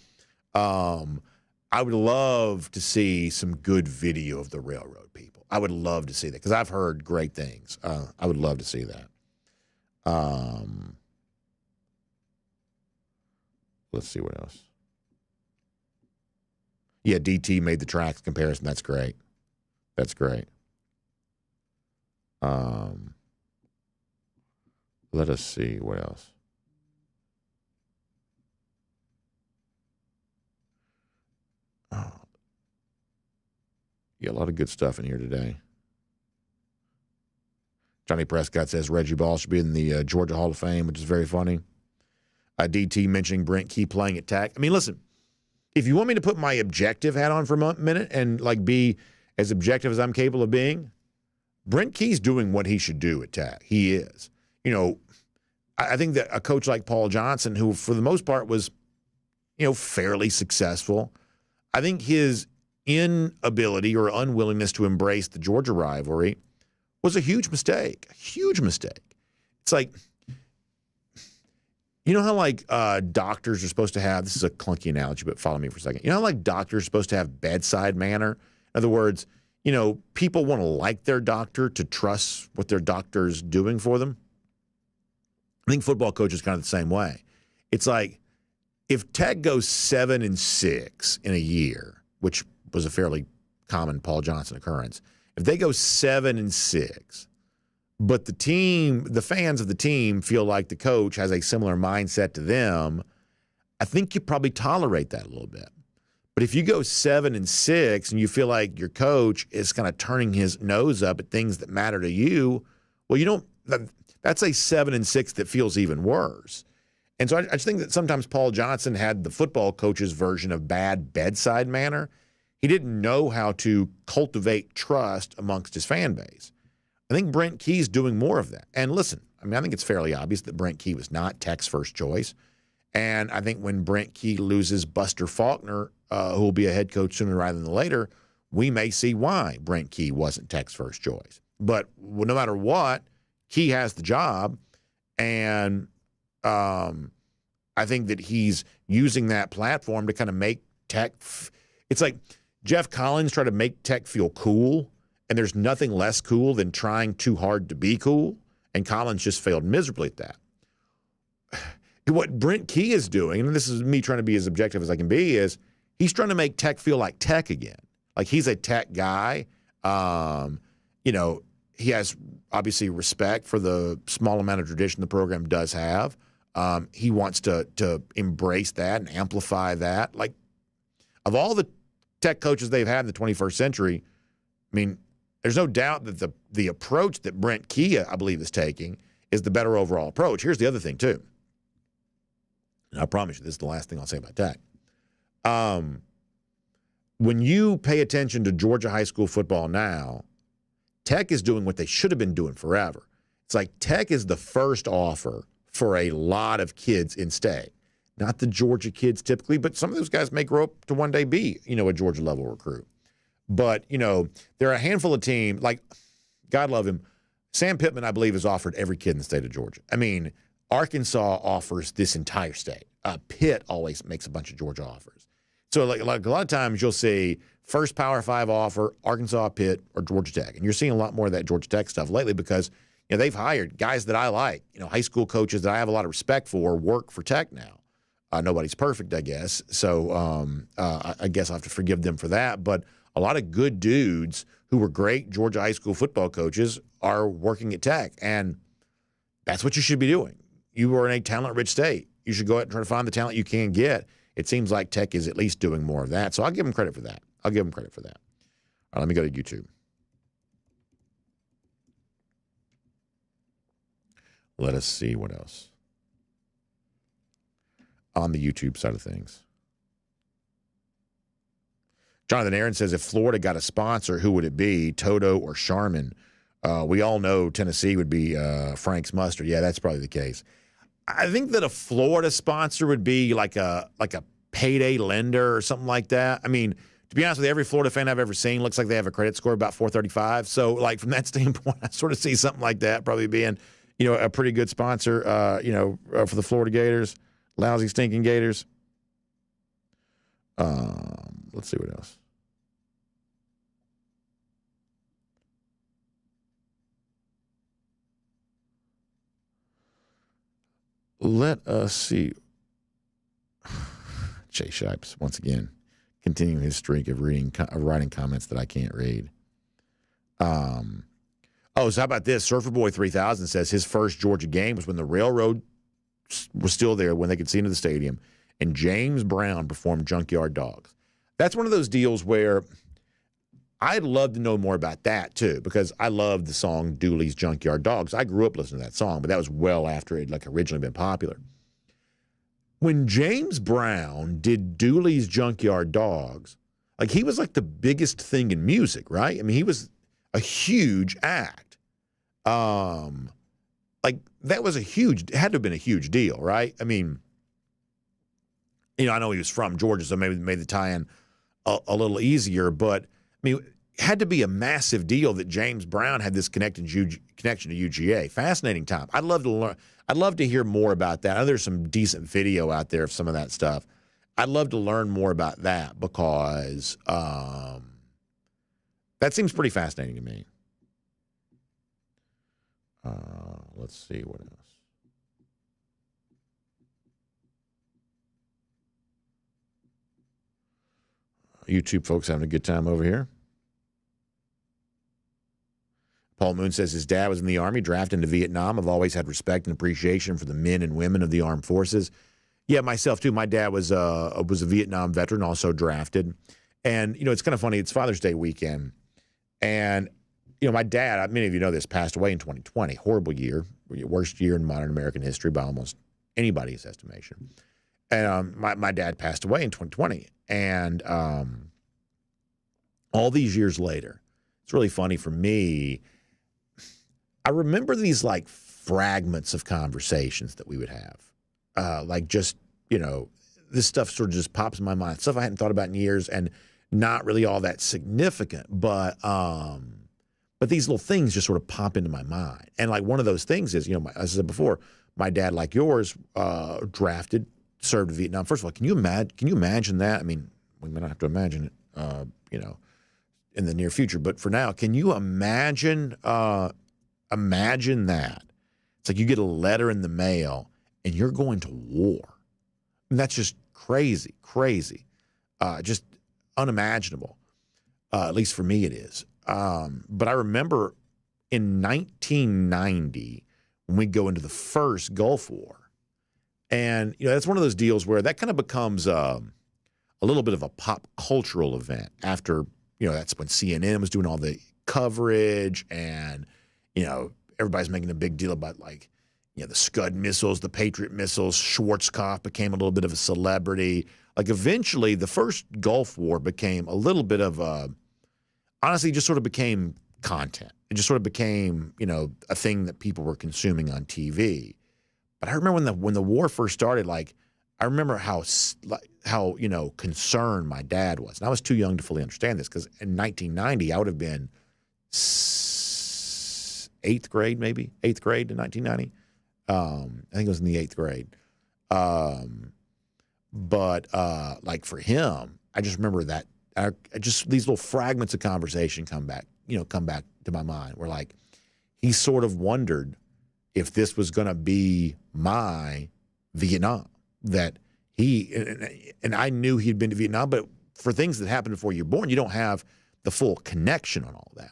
I would love to see some good video of the railroad people. I would love to see that because I've heard great things. I would love to see that. Let's see what else. Yeah, DT made the tracks comparison. That's great. That's great. Let us see what else. Oh. Yeah, a lot of good stuff in here today. Johnny Prescott says Reggie Ball should be in the Georgia Hall of Fame, which is very funny. DT mentioning Brent Key playing at Tech. I mean, listen, if you want me to put my objective hat on for a minute and like be as objective as I'm capable of being, Brent Key's doing what he should do at Tech. He is. You know, I think that a coach like Paul Johnson, who for the most part was, you know, fairly successful, I think his inability or unwillingness to embrace the Georgia rivalry was a huge mistake. A huge mistake. It's like, you know how like doctors are supposed to have, this is a clunky analogy, but follow me for a second. You know how like doctors are supposed to have bedside manner? In other words, you know, people want to like their doctor, to trust what their doctor's doing for them. I think football coaches kind of the same way. It's like if Tech goes 7-6 in a year, which was a fairly common Paul Johnson occurrence, if they go 7-6, but the team, the fans of the team feel like the coach has a similar mindset to them, I think you probably tolerate that a little bit. But if you go 7-6 and you feel like your coach is kind of turning his nose up at things that matter to you, well, you don't. That's a 7-6 that feels even worse. And so I just think that sometimes Paul Johnson had the football coach's version of bad bedside manner. He didn't know how to cultivate trust amongst his fan base. I think Brent Key's doing more of that. And listen, I mean, I think it's fairly obvious that Brent Key was not Tech's first choice. And I think when Brent Key loses Buster Faulkner, who will be a head coach sooner rather than later, we may see why Brent Key wasn't Tech's first choice. But no matter what, Key has the job, and I think that he's using that platform to kind of make Tech it's like Jeff Collins tried to make Tech feel cool, and there's nothing less cool than trying too hard to be cool, and Collins just failed miserably at that. What Brent Key is doing, and this is me trying to be as objective as I can be, is he's trying to make Tech feel like Tech again. Like he's a Tech guy. You know, he has obviously respect for the small amount of tradition the program does have. He wants to embrace that and amplify that. Like, of all the Tech coaches they've had in the 21st century, I mean, there's no doubt that the approach that Brent Key, I believe, is taking is the better overall approach. Here's the other thing, too. And I promise you, this is the last thing I'll say about Tech. When you pay attention to Georgia high school football now, Tech is doing what they should have been doing forever. It's like Tech is the first offer for a lot of kids in state. not the Georgia kids typically, but some of those guys may grow up to one day be, a Georgia level recruit. But, there are a handful of teams, like, God love him, Sam Pittman, I believe, has offered every kid in the state of Georgia. I mean, Arkansas offers this entire state. Pitt always makes a bunch of Georgia offers. So, like a lot of times you'll see first Power 5 offer, Arkansas, Pitt, or Georgia Tech. And you're seeing a lot more of that Georgia Tech stuff lately because, they've hired guys that I like, high school coaches that I have a lot of respect for work for Tech now. Nobody's perfect, I guess. So I guess I'll have to forgive them for that. But a lot of good dudes who were great Georgia high school football coaches are working at Tech. And that's what you should be doing. You are in a talent-rich state. You should go out and try to find the talent you can get. It seems like Tech is at least doing more of that. So I'll give them credit for that. All right, let me go to YouTube. Let us see what else. On the YouTube side of things. Jonathan Aaron says, if Florida got a sponsor, who would it be, Toto or Charmin? We all know Tennessee would be Frank's Mustard. Yeah, that's probably the case. I think that a Florida sponsor would be like a payday lender or something like that. I mean, to be honest with you, every Florida fan I've ever seen looks like they have a credit score about 435. So, like, from that standpoint, I sort of see something like that probably being, a pretty good sponsor, for the Florida Gators. Lousy, stinking Gators. Let's see what else. Let us see. Jay Shipes, once again, continuing his streak of writing comments that I can't read. So how about this? Surfer Boy 3000 says his first Georgia game was when the railroad was still there, when they could see into the stadium, and James Brown performed Junkyard Dogs. That's one of those deals where I'd love to know more about that, too, because I love the song Dooley's Junkyard Dogs. I grew up listening to that song, but that was well after it had originally been popular. When James Brown did Dooley's Junkyard Dogs, he was the biggest thing in music, right? I mean, he was a huge act. That was it had to have been a huge deal, right? I mean, I know he was from Georgia, so maybe made the tie-in a little easier, but I mean, it had to be a massive deal that James Brown had this connection to UGA. Fascinating time. I'd love to learn. I'd love to hear more about that. I know there's some decent video out there of some of that stuff. I'd love to learn more about that because that seems pretty fascinating to me. Let's see what else. YouTube folks having a good time over here. Paul Moon says his dad was in the Army, drafted into Vietnam. I've always had respect and appreciation for the men and women of the armed forces. Yeah, myself too. My dad was a Vietnam veteran, also drafted. And, it's kind of funny. It's Father's Day weekend. And, my dad, many of you know this, passed away in 2020. Horrible year. Worst year in modern American history by almost anybody's estimation. And my dad passed away in 2020. And all these years later, it's really funny for me. I remember these fragments of conversations that we would have. This stuff sort of just pops in my mind. Stuff I hadn't thought about in years and not really all that significant. But these little things just sort of pop into my mind. And one of those things is, as I said before, my dad, like yours, drafted, served in Vietnam. First of all, can you imagine that? I mean, we may not have to imagine it, in the near future. But for now, can you imagine that? It's you get a letter in the mail and you're going to war. And that's just crazy, just unimaginable. At least for me it is. But I remember in 1990 when we go into the first Gulf War. And, that's one of those deals where that kind of becomes a little bit of a pop cultural event after, that's when CNN was doing all the coverage and, everybody's making a big deal about the Scud missiles, the Patriot missiles. Schwarzkopf became a little bit of a celebrity. Eventually the first Gulf War became a little bit of honestly, just sort of became content. It just sort of became, a thing that people were consuming on TV. But I remember when the war first started, I remember how concerned my dad was. And I was too young to fully understand this because in 1990, I would have been 8th grade in 1990. I think it was in the 8th grade. But for him, I just remember that just these little fragments of conversation come back to my mind where like he sort of wondered if this was going to be my Vietnam, that and I knew he'd been to Vietnam, but for things that happened before you're born, you don't have the full connection on all that.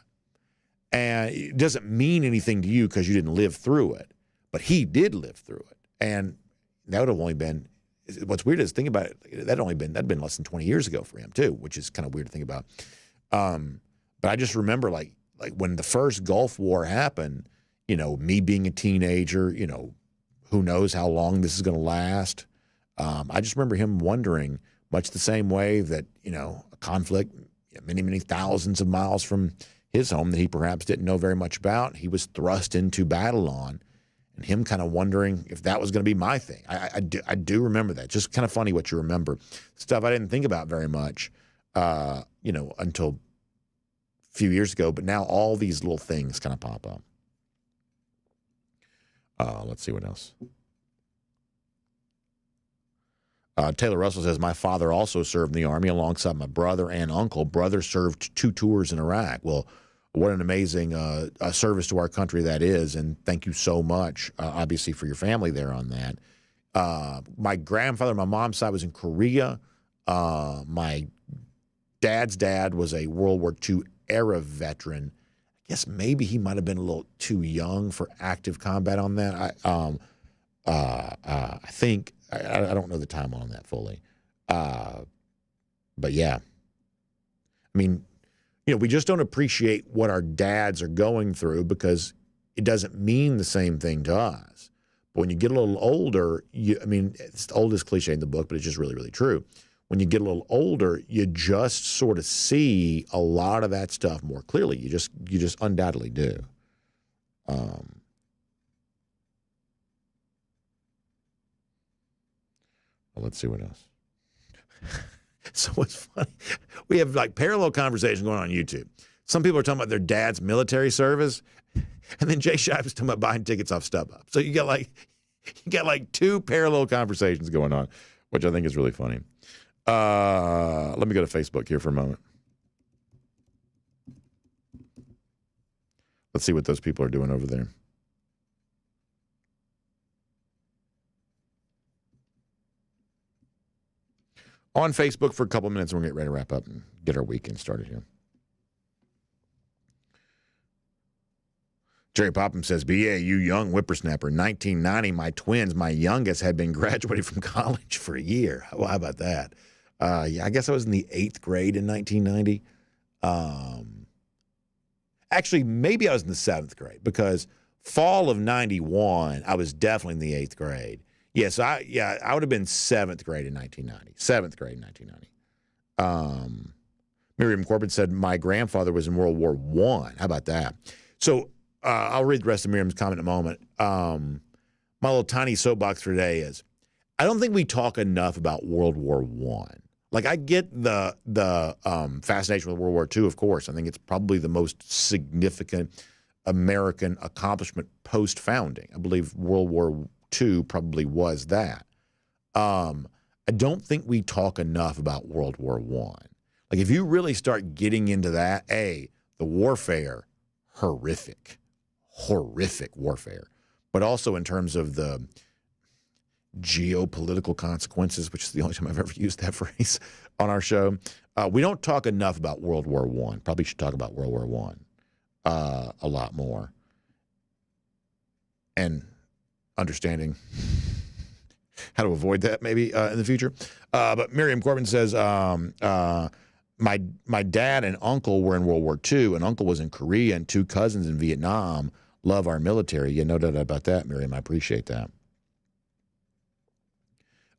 And it doesn't mean anything to you because you didn't live through it, but he did live through it. And that would have only been, what's weird is, think about it, that'd been less than 20 years ago for him too, which is kind of weird to think about. But I just remember like when the first Gulf War happened, me being a teenager, who knows how long this is going to last. I just remember him wondering, much the same way that, a conflict many, many thousands of miles from his home that he perhaps didn't know very much about, he was thrust into battle on, and him kind of wondering if that was going to be my thing. I do remember that. Just kind of funny what you remember. Stuff I didn't think about very much, until a few years ago, but now all these little things kind of pop up. Let's see what else. Taylor Russell says, my father also served in the Army alongside my brother and uncle. Brother served 2 tours in Iraq. Well, what an amazing service to our country that is, and thank you so much, obviously, for your family there on that. My grandfather, my mom's side, was in Korea. My dad's dad was a World War II era veteran. I guess maybe he might have been a little too young for active combat on that. I think I don't know the time on that fully, but yeah. I mean, we just don't appreciate what our dads are going through because it doesn't mean the same thing to us. But when you get a little older, it's the oldest cliche in the book, but it's just really, really true. When you get a little older, you just sort of see a lot of that stuff more clearly. You just undoubtedly do. Let's see what else. So what's funny, we have like parallel conversation going on YouTube. Some people are talking about their dad's military service, and then Jay Shive is talking about buying tickets off StubHub. So you got like 2 parallel conversations going on, which I think is really funny. Let me go to Facebook here for a moment. Let's see what those people are doing over there. On Facebook for a couple minutes, and we're going to get ready to wrap up and get our weekend started here. Jerry Popham says, BA, you young whippersnapper. 1990, my twins, my youngest, had been graduated from college for a year. Well, how about that? Yeah, I guess I was in the 8th grade in 1990. Actually, maybe I was in the 7th grade because fall of 91, I was definitely in the 8th grade. Yes, I would have been 7th grade in 1990. 7th grade in 1990. Miriam Corbett said, my grandfather was in World War I. How about that? So I'll read the rest of Miriam's comment in a moment. My little tiny soapbox for today is, I don't think we talk enough about World War I. Like, I get the fascination with World War II, of course. I think it's probably the most significant American accomplishment post-founding. I believe World War II probably was that. I don't think we talk enough about World War I. Like, if you really start getting into that, the warfare, horrific warfare. But also in terms of the geopolitical consequences, which is the only time I've ever used that phrase on our show. We don't talk enough about World War I. Probably should talk about World War I a lot more. And understanding how to avoid that maybe in the future. But Miriam Corbin says, my dad and uncle were in World War II, and uncle was in Korea, and 2 cousins in Vietnam. Love our military. Yeah, no doubt about that, Miriam. I appreciate that.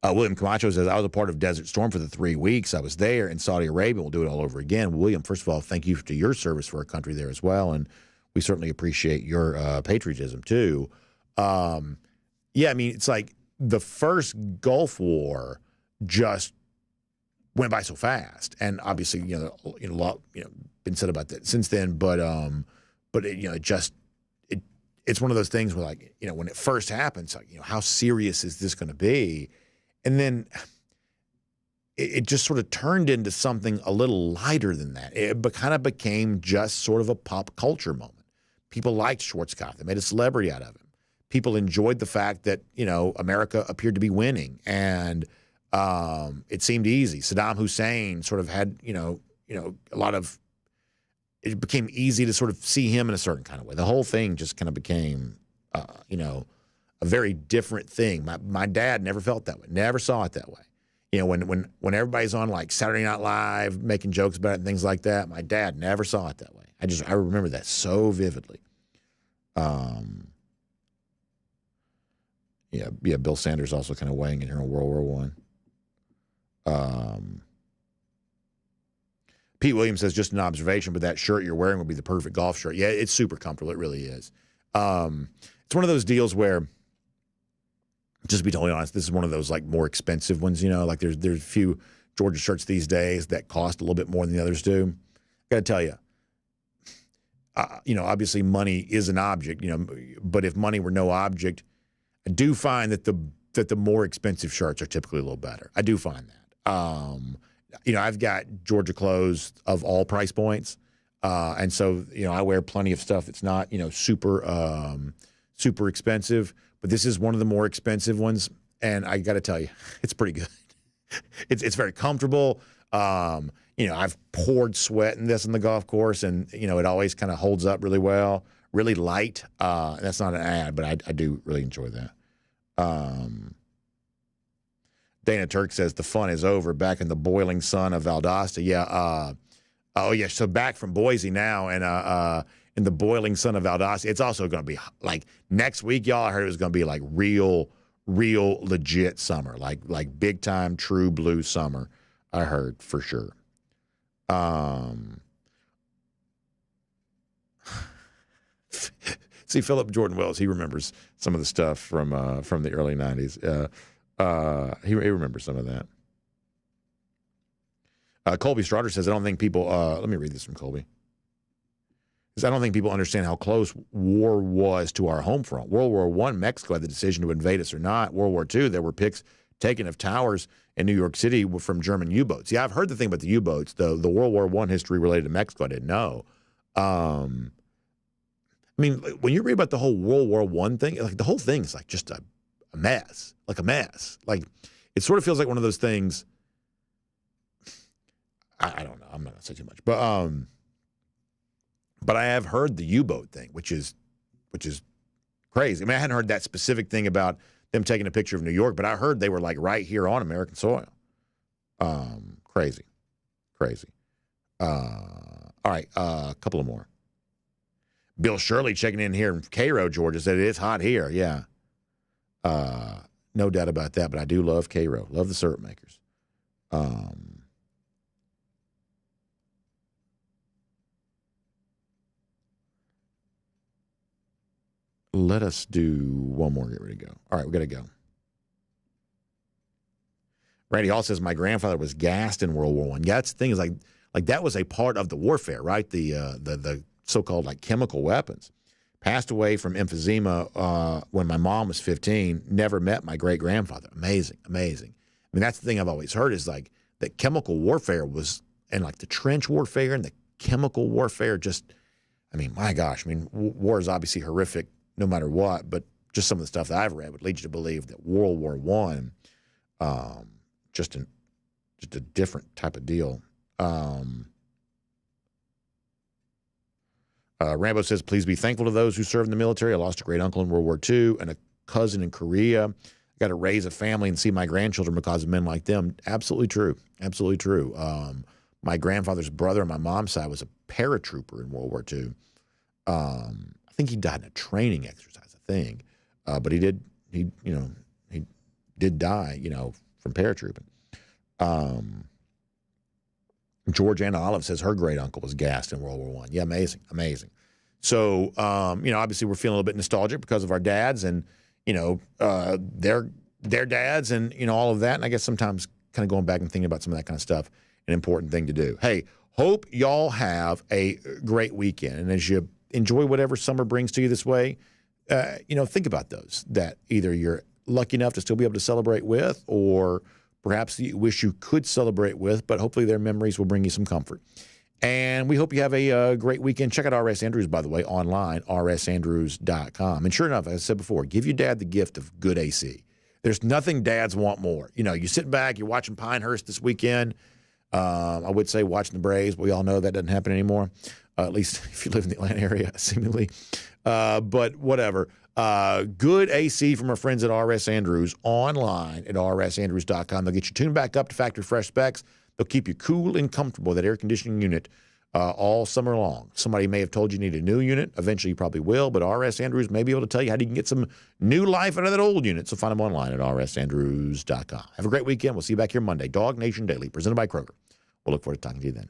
William Camacho says, I was a part of Desert Storm for the 3 weeks. I was there in Saudi Arabia. We'll do it all over again. William, first of all, thank you for your service for our country there as well, and we certainly appreciate your patriotism too. Yeah, I mean, it's like the first Gulf War just went by so fast, and obviously, a lot, been said about that since then. But it's one of those things where, like, when it first happens, like, how serious is this going to be? And then it just sort of turned into something a little lighter than that. It kind of became just sort of a pop culture moment. People liked Schwarzkopf. They made a celebrity out of him. People enjoyed the fact that, America appeared to be winning, and it seemed easy. Saddam Hussein sort of had, a lot of, it became easy to sort of see him in a certain kind of way. The whole thing just kind of became, a very different thing. My dad never felt that way, never saw it that way. When everybody's on like Saturday Night Live making jokes about it and things like that, my dad never saw it that way. I remember that so vividly. Bill Sanders also kind of weighing in here on World War I. Pete Williams says, just an observation, but that shirt you're wearing would be the perfect golf shirt. Yeah, it's super comfortable. It really is. It's one of those deals where, just to be totally honest, this is one of those like more expensive ones, like there's a few Georgia shirts these days that cost a little bit more than the others do. I got to tell you, obviously money is an object, but if money were no object, I do find that the more expensive shirts are typically a little better. I do find that. I've got Georgia clothes of all price points. And so, I wear plenty of stuff that's not, super expensive, but this is one of the more expensive ones. And I got to tell you, it's pretty good. It's very comfortable. I've poured sweat in this on the golf course, and, it always kind of holds up really well, really light. That's not an ad, but I do really enjoy that. Dana Turk says the fun is over back in the boiling sun of Valdosta. Yeah. So back from Boise now, and in the boiling sun of Valdosta. It's also going to be like next week, y'all. I heard it was going to be like real legit summer, like big time true blue summer. I heard for sure. See, Philip Jordan Wells, he remembers some of the stuff from the early 90s. He remembers some of that. Colby Strotter says, I don't think people, let me read this from Colby. He says, I don't think people understand how close war was to our home front. World War I, Mexico had the decision to invade us or not. World War II, there were pics taken of towers in New York City from German U-boats. Yeah, I've heard the thing about the U-boats. The World War I history related to Mexico, I didn't know. I mean, when you read about the whole World War I thing, like the whole thing is like just a mess, like a mess. Like it sort of feels like one of those things. I don't know. I'm not going to say too much, but I have heard the U-boat thing, which is crazy. I mean, I hadn't heard that specific thing about them taking a picture of New York, but I heard they were like right here on American soil. Crazy. All right, a couple of more. Bill Shirley checking in here in Cairo, Georgia, said it is hot here. Yeah. No doubt about that, but I do love Cairo. Love the syrup makers. Let us do one more. Get ready to go. All right, we got to go. Randy Hall says, my grandfather was gassed in World War I. Yeah, that's the thing is like that was a part of the warfare, right? The so-called like chemical weapons. Passed away from emphysema when my mom was 15. Never met my great-grandfather. Amazing. I mean, that's the thing I've always heard is like that chemical warfare was, and like the trench warfare and the chemical warfare just, I mean, my gosh. I mean, war is obviously horrific no matter what, but just some of the stuff that I've read would lead you to believe that World War I, just a different type of deal. Rambo says, please be thankful to those who served in the military. I lost a great uncle in World War II and a cousin in Korea. I got to raise a family and see my grandchildren because of men like them. Absolutely true. Absolutely true. My grandfather's brother on my mom's side was a paratrooper in World War II. I think he died in a training exercise, I think. But he did die, from paratrooping. George Anna Olive says her great uncle was gassed in World War I. Yeah, amazing. So, obviously we're feeling a little bit nostalgic because of our dads, and they're their dads and, all of that. And I guess sometimes kind of going back and thinking about some of that kind of stuff, an important thing to do. Hey, hope y'all have a great weekend. And as you enjoy whatever summer brings to you this way, think about those that either you're lucky enough to still be able to celebrate with, or perhaps you wish you could celebrate with, but hopefully their memories will bring you some comfort. And we hope you have a great weekend. Check out R.S. Andrews, by the way, online, rsandrews.com. And sure enough, as I said before, give your dad the gift of good AC. There's nothing dads want more. You sit back, you're watching Pinehurst this weekend. I would say watching the Braves, but we all know that doesn't happen anymore, at least if you live in the Atlanta area, seemingly. But whatever. Good AC from our friends at R.S. Andrews, online at rsandrews.com. They'll get you tuned back up to factory fresh specs. They'll keep you cool and comfortable, that air conditioning unit, all summer long. Somebody may have told you need a new unit. Eventually you probably will, but R.S. Andrews may be able to tell you how you can get some new life out of that old unit. So find them online at rsandrews.com. Have a great weekend. We'll see you back here Monday. DawgNation Daily, presented by Kroger. We'll look forward to talking to you then.